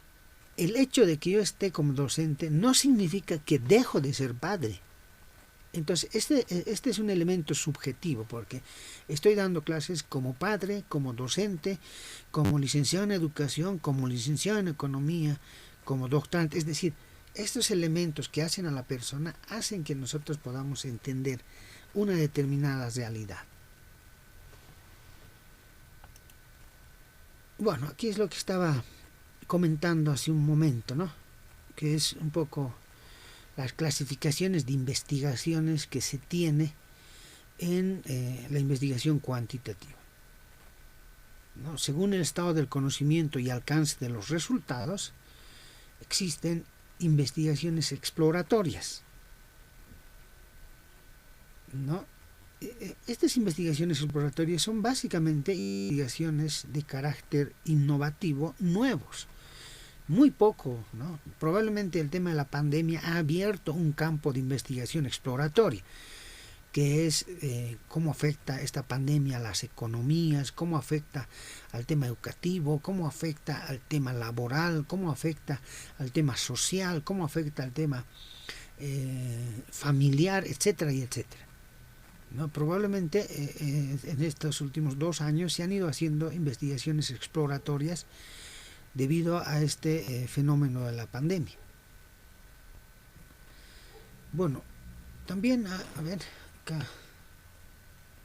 el hecho de que yo esté como docente no significa que dejo de ser padre. Entonces, este es un elemento subjetivo, porque estoy dando clases como padre, como docente, como licenciado en educación, como licenciado en economía, como doctorante. Es decir, estos elementos que hacen a la persona hacen que nosotros podamos entender una determinada realidad. Bueno, aquí es lo que estaba comentando hace un momento, ¿no? Que es un poco las clasificaciones de investigaciones que se tiene en la investigación cuantitativa, ¿no? Según el estado del conocimiento y alcance de los resultados, existen investigaciones exploratorias, ¿no? Estas investigaciones exploratorias son básicamente investigaciones de carácter innovativo nuevos. Muy poco, ¿no? Probablemente el tema de la pandemia ha abierto un campo de investigación exploratoria, que es cómo afecta esta pandemia a las economías, cómo afecta al tema educativo, cómo afecta al tema laboral, cómo afecta al tema social, cómo afecta al tema familiar, etcétera y etcétera, ¿no? Probablemente en estos últimos 2 años se han ido haciendo investigaciones exploratorias debido a este fenómeno de la pandemia. Bueno, también, a ver, acá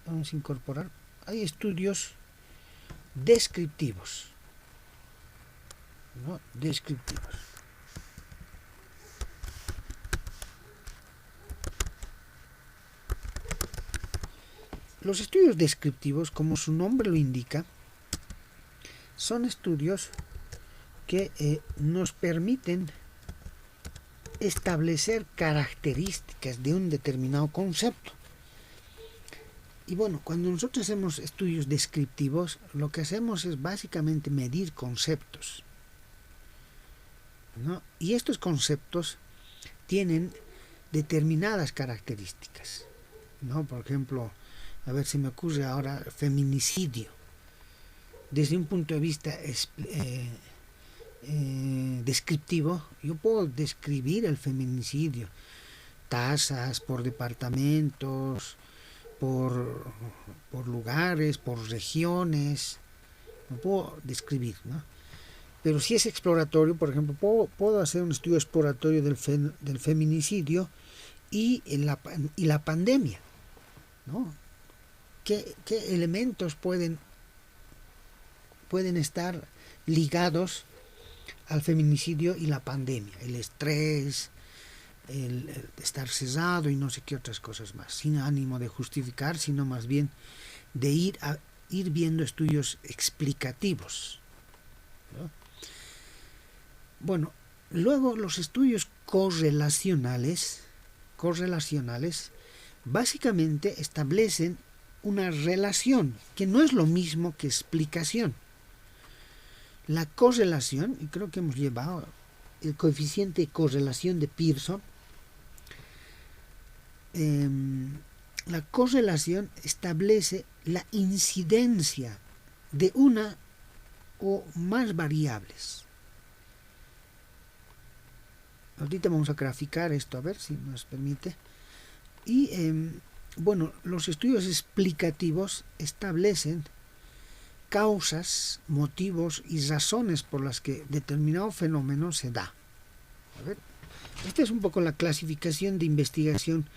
vamos a incorporar, hay estudios descriptivos, ¿no? Descriptivos. Los estudios descriptivos, como su nombre lo indica, son estudios que nos permiten establecer características de un determinado concepto. Y bueno, cuando nosotros hacemos estudios descriptivos, lo que hacemos es básicamente medir conceptos, ¿no? Y estos conceptos tienen determinadas características, ¿no? Por ejemplo, a ver si me ocurre ahora, feminicidio. Desde un punto de vista descriptivo, yo puedo describir el feminicidio, tasas por departamentos, por lugares, por regiones, lo puedo describir, ¿no? Pero si es exploratorio, por ejemplo, puedo hacer un estudio exploratorio del feminicidio y la pandemia, ¿no? ¿Qué elementos pueden estar ligados al feminicidio y la pandemia? El estrés, el estar cesado y no sé qué otras cosas más, sin ánimo de justificar, sino más bien de ir viendo estudios explicativos, ¿no? Bueno, luego los estudios correlacionales básicamente establecen una relación, que no es lo mismo que explicación. La correlación, y creo que hemos llevado el coeficiente de correlación de Pearson, la correlación establece la incidencia de una o más variables. Ahorita vamos a graficar esto, a ver si nos permite. Y bueno, los estudios explicativos establecen causas, motivos y razones por las que determinado fenómeno se da. A ver, esta es un poco la clasificación de investigación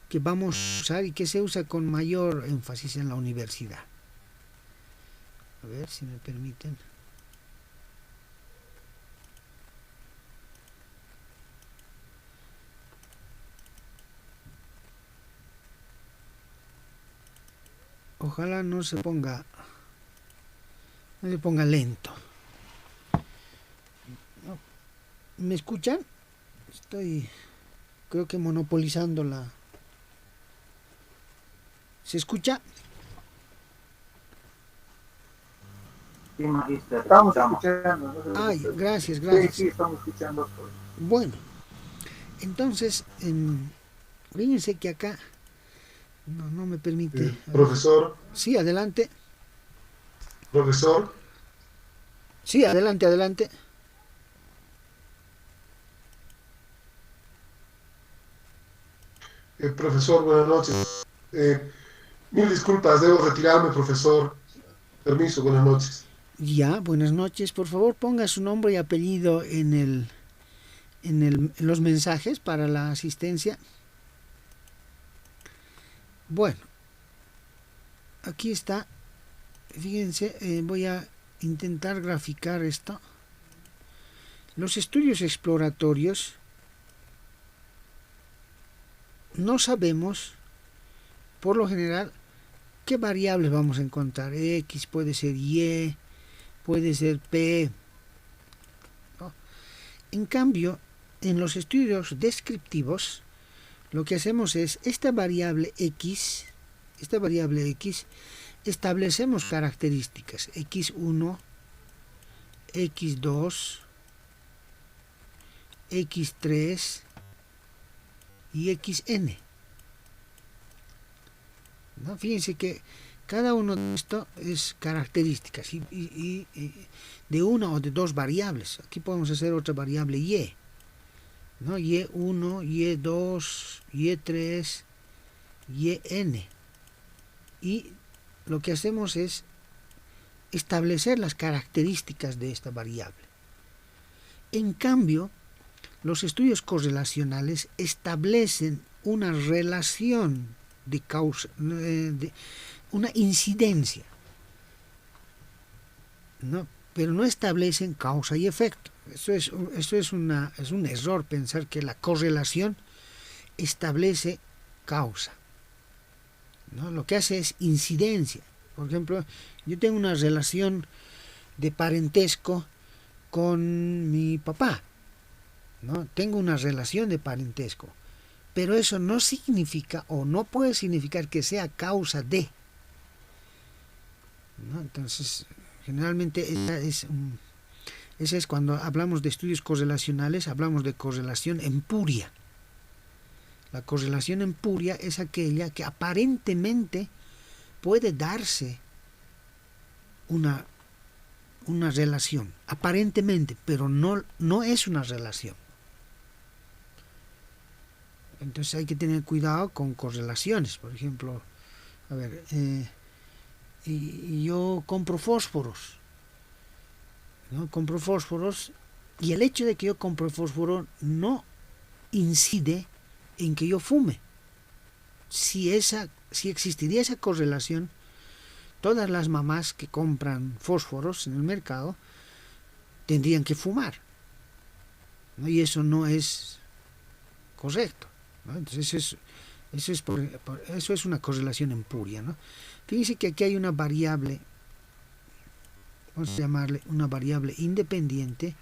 que vamos a usar y que se usa con mayor énfasis en la universidad. A ver si me permiten. Ojalá no se ponga lento. ¿Me escuchan? Estoy, creo que monopolizando la... ¿Se escucha? Sí, magíster. Estamos escuchando. Ay, gracias. Sí, estamos escuchando. Bueno, entonces, fíjense que acá no me permite... Profesor. Sí, adelante. Profesor, Sí, adelante, adelante. profesor, buenas noches. Mil disculpas, debo retirarme, profesor. Permiso, buenas noches. Ya, buenas noches. Por favor, ponga su nombre y apellido en los mensajes para la asistencia. Bueno, aquí está. Fíjense, voy a intentar graficar esto. Los estudios exploratorios no sabemos, por lo general, qué variables vamos a encontrar. X, puede ser Y, puede ser P, ¿no? En cambio, en los estudios descriptivos, lo que hacemos es esta variable X, establecemos características X1, X2, X3 y XN. ¿No? Fíjense que cada uno de estos es características y de una o de dos variables. Aquí podemos hacer otra variable Y, ¿no? Y1, Y2, Y3, YN. Y lo que hacemos es establecer las características de esta variable. En cambio, los estudios correlacionales establecen una relación de causa, una incidencia, ¿no? Pero no establecen causa y efecto. Eso es un error pensar que la correlación establece causa, ¿no? Lo que hace es incidencia. Por ejemplo, yo tengo una relación de parentesco con mi papá, ¿no? Tengo una relación de parentesco, pero eso no significa o no puede significar que sea causa de, ¿no? Entonces, generalmente esa es cuando hablamos de estudios correlacionales, hablamos de correlación espuria. La correlación espuria es aquella que aparentemente puede darse una relación, aparentemente, pero no es una relación. Entonces hay que tener cuidado con correlaciones. Por ejemplo, a ver, yo compro fósforos, ¿no? Compro fósforos y el hecho de que yo compre fósforo no incide en que yo fume. Si existiría esa correlación, todas las mamás que compran fósforos en el mercado tendrían que fumar, ¿no? Y eso no es correcto, ¿no? Entonces eso es una correlación espuria, ¿no? Fíjense que aquí hay una variable, vamos a llamarle una variable independiente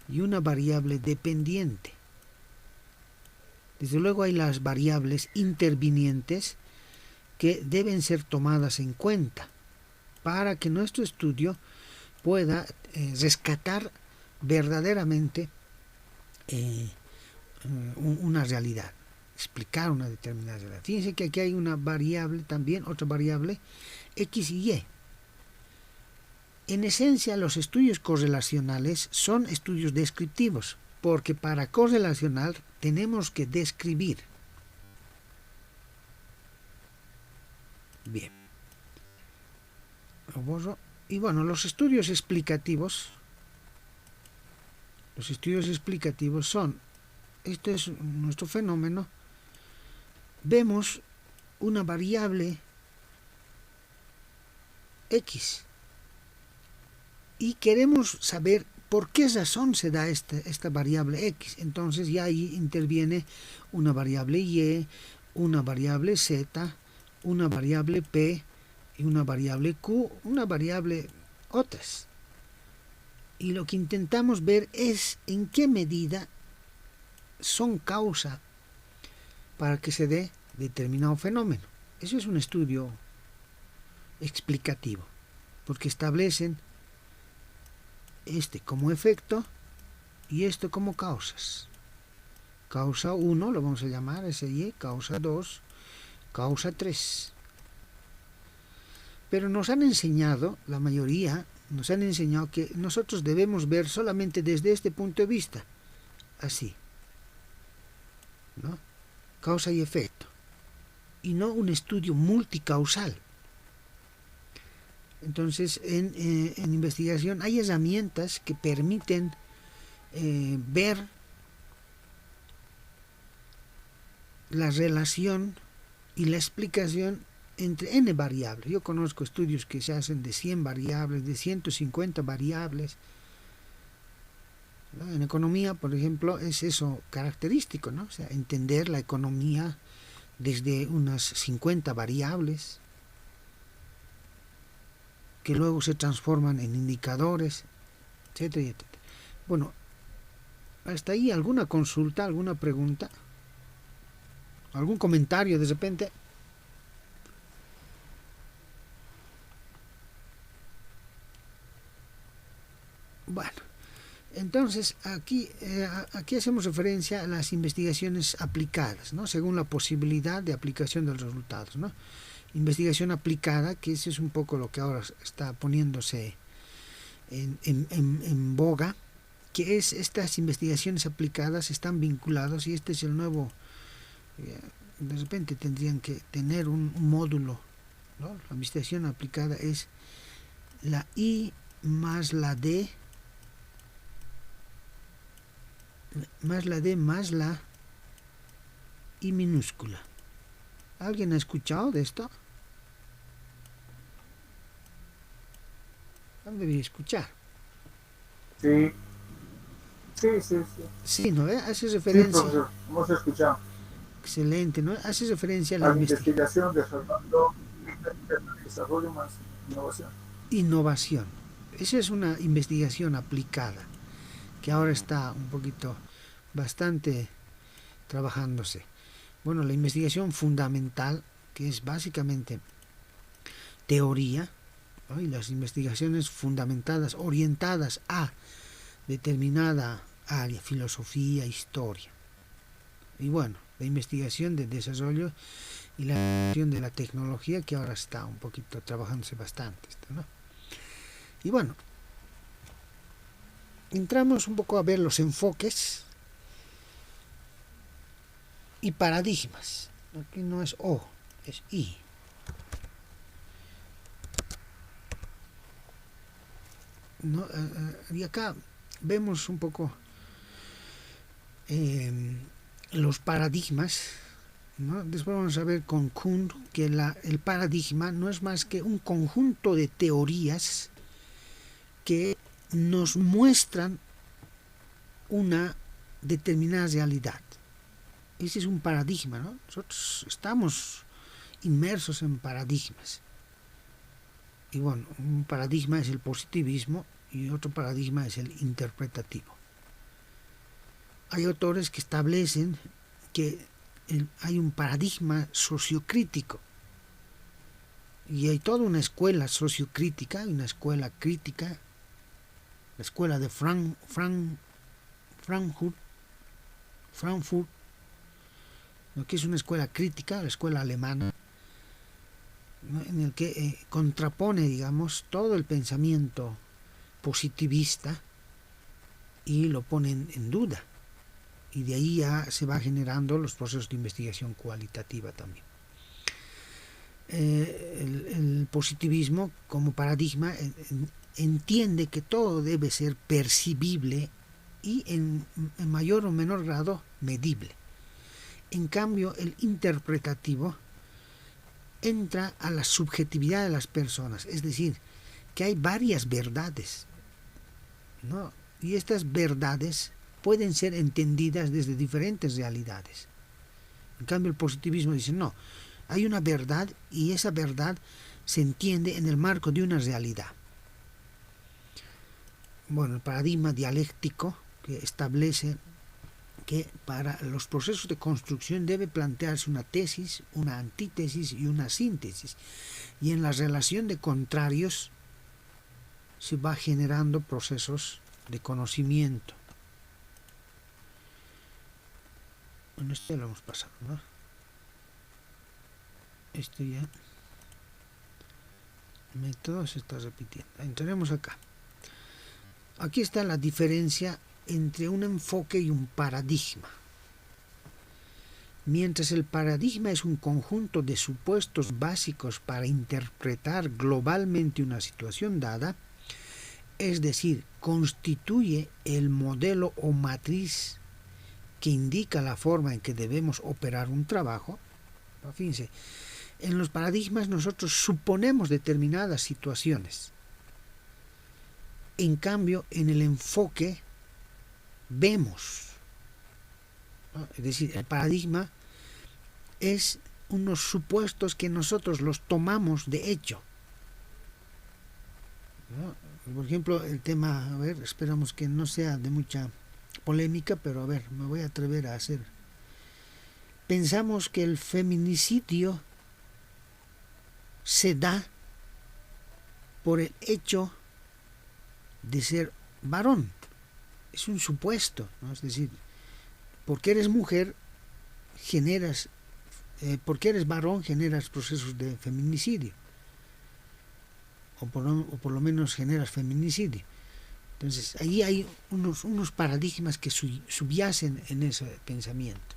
y una variable dependiente. Desde luego hay las variables intervinientes que deben ser tomadas en cuenta para que nuestro estudio pueda rescatar verdaderamente una realidad, explicar una determinada realidad. Fíjense que aquí hay una variable también, otra variable, X y Y. En esencia, los estudios correlacionales son estudios descriptivos, porque para correlacionar tenemos que describir. Bien. Lo borro. Y bueno, los estudios explicativos son, esto es nuestro fenómeno, vemos una variable X y queremos saber por qué razón se da esta variable X. Entonces ya ahí interviene una variable Y, una variable Z, una variable P y una variable Q, una variable otras. Y lo que intentamos ver es en qué medida son causa para que se dé determinado fenómeno. Eso es un estudio explicativo, porque establecen este como efecto y esto como causas. Causa 1 lo vamos a llamar SY, causa 2, causa 3. Pero nos han enseñado, la mayoría, nos han enseñado que nosotros debemos ver solamente desde este punto de vista, así, ¿no? Causa y efecto, y no un estudio multicausal. Entonces, en investigación hay herramientas que permiten ver la relación y la explicación entre n variables. Yo conozco estudios que se hacen de 100 variables, de 150 variables, ¿no? En economía, por ejemplo, es eso característico, ¿no? O sea, entender la economía desde unas 50 variables que luego se transforman en indicadores, etcétera, etcétera. Bueno, hasta ahí, ¿alguna consulta, alguna pregunta? ¿Algún comentario de repente? Bueno, entonces aquí hacemos referencia a las investigaciones aplicadas, ¿no? Según la posibilidad de aplicación de los resultados, ¿no? Investigación aplicada, que ese es un poco lo que ahora está poniéndose en boga, que es estas investigaciones aplicadas están vinculadas, y este es el nuevo, de repente tendrían que tener un módulo, ¿no? La investigación aplicada es la I más la D más la I minúscula. ¿Alguien ha escuchado de esto? Debí escuchar. Sí, sí. Sí, ¿no? Hace Sí, referencia. profesor, hemos escuchado. Excelente, ¿no? Hace referencia a la La investigación, desarrollo más innovación. Innovación. Esa es una investigación aplicada que ahora está un poquito bastante trabajándose. Bueno, la investigación fundamental, que es básicamente teoría, ¿no? Y las investigaciones fundamentadas, orientadas a determinada área, filosofía, historia. Y bueno, la investigación de desarrollo y la investigación de la tecnología, que ahora está un poquito trabajándose bastante, ¿no? Y bueno, entramos un poco a ver los enfoques y paradigmas. Aquí no es O, es I. ¿No? Y acá vemos un poco los paradigmas, ¿no? Después vamos a ver con Kuhn que el paradigma no es más que un conjunto de teorías que nos muestran una determinada realidad. Ese es un paradigma, ¿no? Nosotros estamos inmersos en paradigmas. Y bueno, un paradigma es el positivismo y otro paradigma es el interpretativo. Hay autores que establecen que hay un paradigma sociocrítico y hay toda una escuela sociocrítica, una escuela crítica, la escuela de Frankfurt, ¿no? Que es una escuela crítica, la escuela alemana, ¿no? En el que contrapone, digamos, todo el pensamiento positivista y lo pone en duda. Y de ahí ya se va generando los procesos de investigación cualitativa también. El positivismo como paradigma entiende que todo debe ser percibible y en mayor o menor grado medible. En cambio, el interpretativo entra a la subjetividad de las personas, es decir, que hay varias verdades, ¿no? Y estas verdades pueden ser entendidas desde diferentes realidades. En cambio, el positivismo dice, no, hay una verdad y esa verdad se entiende en el marco de una realidad. Bueno, el paradigma dialéctico, que establece que para los procesos de construcción debe plantearse una tesis, una antítesis y una síntesis. Y en la relación de contrarios se va generando procesos de conocimiento. Bueno, esto ya lo hemos pasado, ¿no? Esto ya. método se está repitiendo. Entraremos acá. Aquí está la diferencia entre un enfoque y un paradigma. Mientras el paradigma es un conjunto de supuestos básicos para interpretar globalmente una situación dada, es decir, constituye el modelo o matriz que indica la forma en que debemos operar un trabajo. Fíjense, en los paradigmas nosotros suponemos determinadas situaciones. En cambio, en el enfoque vemos, ¿no? Es decir, el paradigma es unos supuestos que nosotros los tomamos de hecho, ¿no? Por ejemplo, el tema, a ver, esperamos que no sea de mucha polémica, pero a ver, me voy a atrever a hacer. Pensamos que el feminicidio se da por el hecho de ser varón. Es un supuesto, ¿no? Es decir, porque eres mujer, generas, porque eres varón, generas procesos de feminicidio. O por lo menos generas feminicidio. Entonces, ahí hay unos paradigmas que subyacen en ese pensamiento.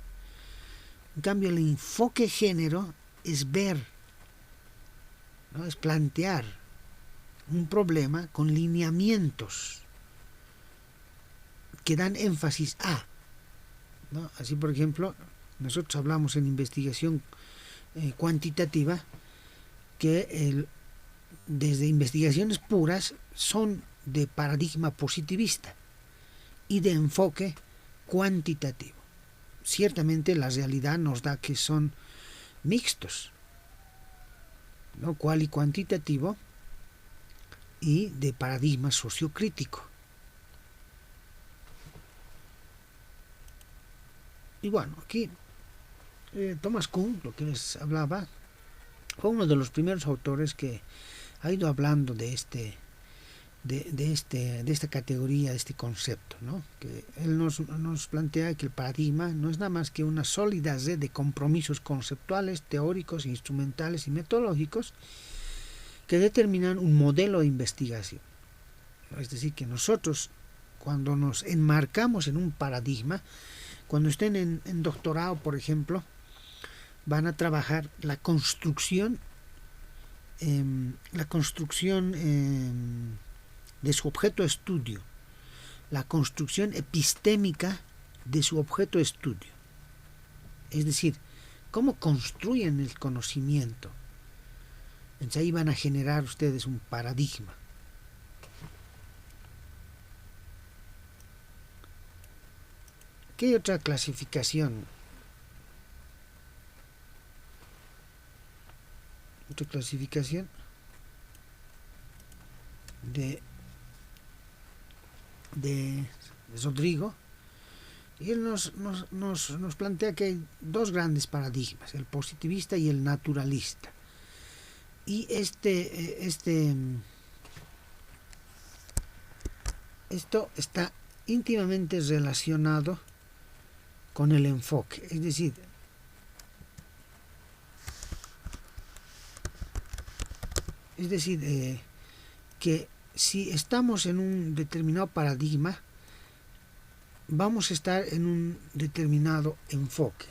En cambio, el enfoque género es ver, ¿no? Es plantear un problema con lineamientos que dan énfasis a, ¿no? Así, por ejemplo, nosotros hablamos en investigación cuantitativa que desde investigaciones puras son de paradigma positivista y de enfoque cuantitativo. Ciertamente la realidad nos da que son mixtos, ¿no? Cual y cuantitativo, y de paradigma sociocrítico. Y bueno, aquí Thomas Kuhn, lo que les hablaba, fue uno de los primeros autores que ha ido hablando de esta categoría, de este concepto, ¿no? Que él nos plantea que el paradigma no es nada más que una sólida red de compromisos conceptuales, teóricos, instrumentales y metodológicos que determinan un modelo de investigación. Es decir, que nosotros, cuando nos enmarcamos en un paradigma, cuando estén en doctorado, por ejemplo, van a trabajar la construcción de su objeto de estudio, la construcción epistémica de su objeto de estudio. Es decir, cómo construyen el conocimiento. Entonces ahí van a generar ustedes un paradigma. ¿Qué hay otra clasificación? Otra clasificación de Rodrigo, y él nos plantea que hay dos grandes paradigmas, el positivista y el naturalista. Y esto está íntimamente relacionado con el enfoque, es decir, que si estamos en un determinado paradigma, vamos a estar en un determinado enfoque.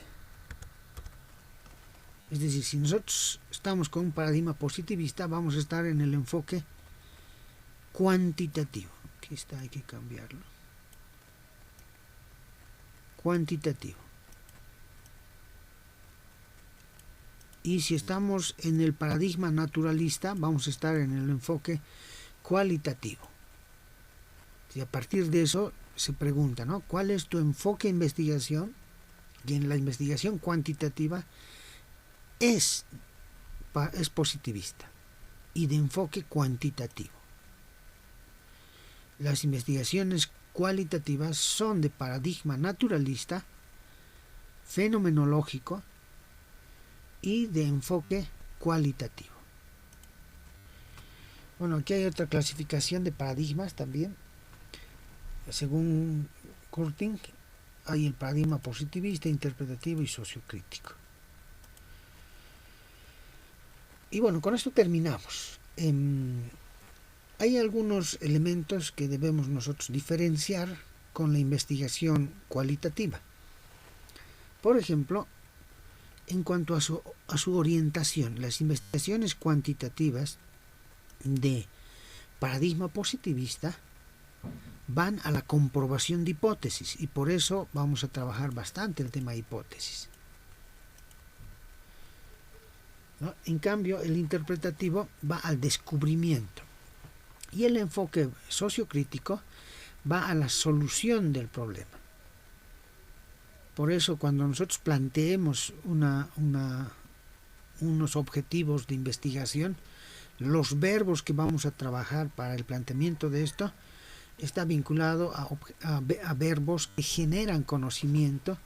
Es decir, si nosotros estamos con un paradigma positivista, vamos a estar en el enfoque cuantitativo. Aquí está, hay que cambiarlo. Cuantitativo. Y si estamos en el paradigma naturalista, vamos a estar en el enfoque cualitativo. Y a partir de eso se pregunta, ¿no? ¿Cuál es tu enfoque de investigación? Y en la investigación cuantitativa es positivista y de enfoque cuantitativo. Las investigaciones cualitativas son de paradigma naturalista, fenomenológico y de enfoque cualitativo. Bueno, aquí hay otra clasificación de paradigmas también. Según Curtin, hay el paradigma positivista, interpretativo y sociocrítico. Y bueno, con esto terminamos. Hay algunos elementos que debemos nosotros diferenciar con la investigación cualitativa. Por ejemplo, en cuanto a su orientación, las investigaciones cuantitativas de paradigma positivista van a la comprobación de hipótesis, y por eso vamos a trabajar bastante el tema de hipótesis, ¿no? En cambio, el interpretativo va al descubrimiento, y el enfoque sociocrítico va a la solución del problema. Por eso, cuando nosotros planteemos unos objetivos de investigación, los verbos que vamos a trabajar para el planteamiento de esto está vinculado a verbos que generan conocimiento,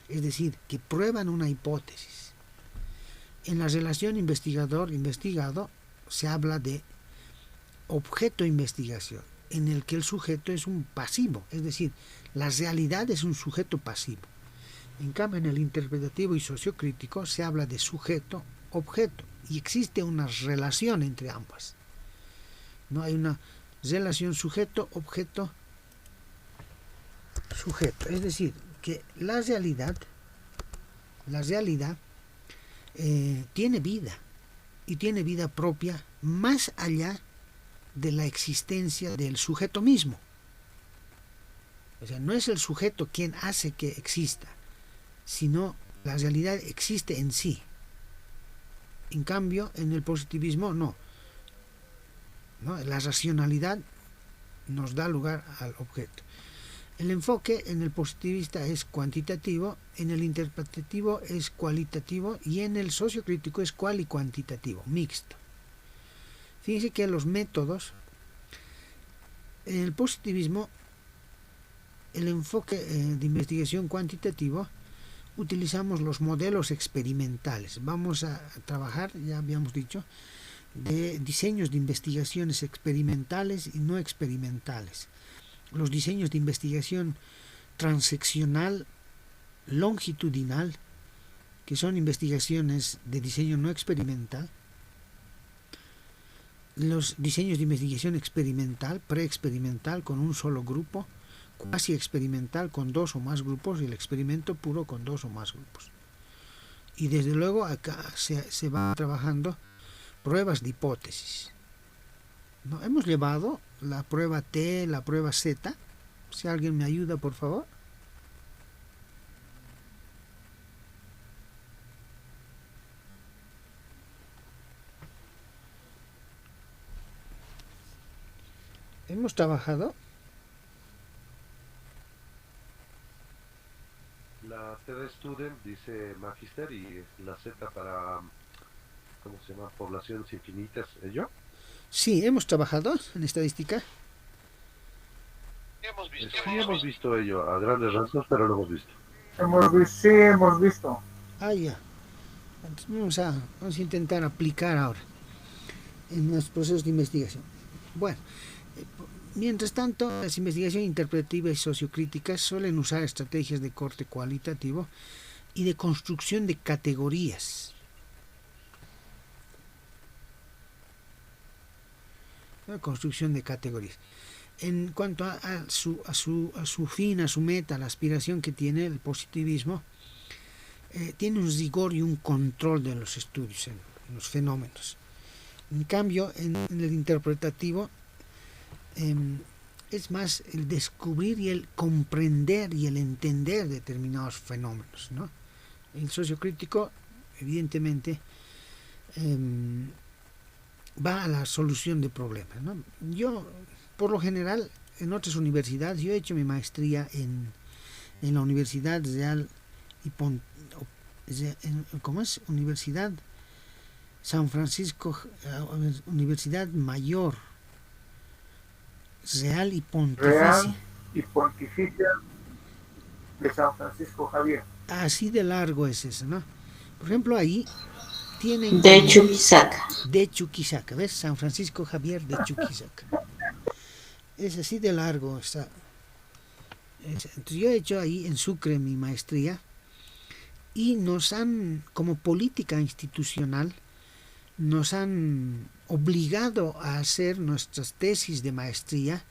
es decir, que prueban una hipótesis. En la relación investigador-investigado se habla de objeto de investigación, en el que el sujeto es un pasivo, es decir, la realidad es un sujeto pasivo. En cambio, en el interpretativo y sociocrítico se habla de sujeto-objeto, y existe una relación entre ambas. No hay una relación sujeto-objeto-sujeto, es decir, que la realidad tiene vida, y tiene vida propia más allá de la existencia del sujeto mismo. O sea, no es el sujeto quien hace que exista, sino la realidad existe en sí. En cambio, en el positivismo no. La racionalidad nos da lugar al objeto. El enfoque en el positivista es cuantitativo, en el interpretativo es cualitativo, y en el sociocrítico es cual y cuantitativo, mixto. Fíjense que los métodos, en el positivismo, el enfoque de investigación cuantitativo, utilizamos los modelos experimentales. Vamos a trabajar, ya habíamos dicho, de diseños de investigaciones experimentales y no experimentales. Los diseños de investigación transeccional, longitudinal, que son investigaciones de diseño no experimental. Los diseños de investigación experimental, preexperimental con un solo grupo, cuasi experimental con dos o más grupos, y el experimento puro con dos o más grupos. Y desde luego acá se va trabajando pruebas de hipótesis, ¿no? Hemos llevado la prueba T, la prueba Z. Si alguien me ayuda, por favor. Hemos trabajado la T de Student, dice Magister, y la Z para, ¿cómo se llama? Poblaciones infinitas, ¿ello? Sí, hemos trabajado en estadística. Sí, hemos visto ello a grandes rasgos, pero lo hemos visto. Sí, hemos visto. Ah, ya. Entonces vamos a intentar aplicar ahora en los procesos de investigación. Bueno, mientras tanto, las investigaciones interpretativas y sociocríticas suelen usar estrategias de corte cualitativo y de construcción de categorías. La construcción de categorías. En cuanto a su fin, a su meta, la aspiración que tiene el positivismo, tiene un rigor y un control de los estudios, en los fenómenos. En cambio, en el interpretativo, es más el descubrir y el comprender y el entender determinados fenómenos, ¿no? El sociocrítico, evidentemente, va a la solución de problemas, ¿no? Yo, por lo general, en otras universidades, yo he hecho mi maestría en la Universidad Real y ¿cómo es? Universidad San Francisco, Universidad Mayor Real y Pontificia de San Francisco Javier. Así de largo es eso, ¿no? Por ejemplo, ahí tienen... De Chuquisaca. De Chuquisaca, ¿ves? San Francisco Javier de Chuquisaca. Es así de largo. Entonces yo he hecho ahí en Sucre mi maestría, y nos han, como política institucional, nos han obligado a hacer nuestras tesis de maestría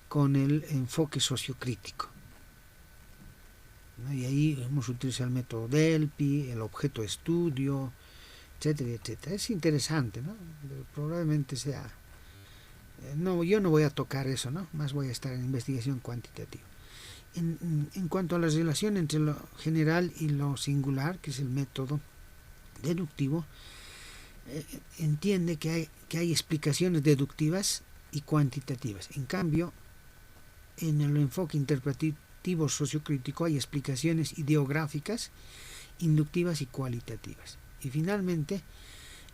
con el enfoque sociocrítico, ¿no? Y ahí hemos utilizado el método Delphi, el objeto de estudio, etcétera, etcétera. Es interesante, ¿no? Probablemente sea... No, yo no voy a tocar eso, ¿no? Más voy a estar en investigación cuantitativa. En cuanto a la relación entre lo general y lo singular, que es el método deductivo, entiende que hay explicaciones deductivas y cuantitativas. En cambio, en el enfoque interpretativo sociocrítico hay explicaciones ideográficas, inductivas y cualitativas. Y finalmente,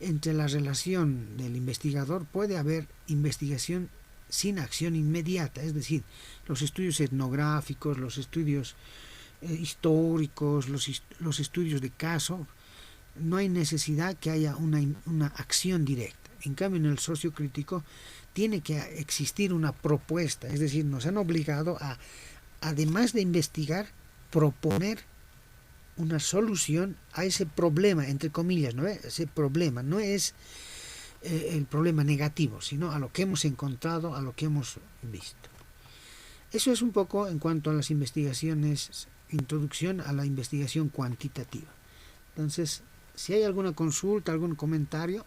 entre la relación del investigador puede haber investigación sin acción inmediata, es decir, los estudios etnográficos, los estudios históricos, los estudios de caso, no hay necesidad que haya una acción directa. En cambio, en el sociocrítico tiene que existir una propuesta, es decir, nos han obligado a, además de investigar, proponer una solución a ese problema, entre comillas, ¿no? Ese problema no es el problema negativo, sino a lo que hemos encontrado, a lo que hemos visto. Eso es un poco en cuanto a las investigaciones, introducción a la investigación cuantitativa. Entonces, si hay alguna consulta, algún comentario.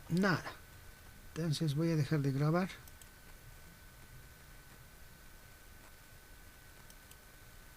Nada. Entonces voy a dejar de grabar.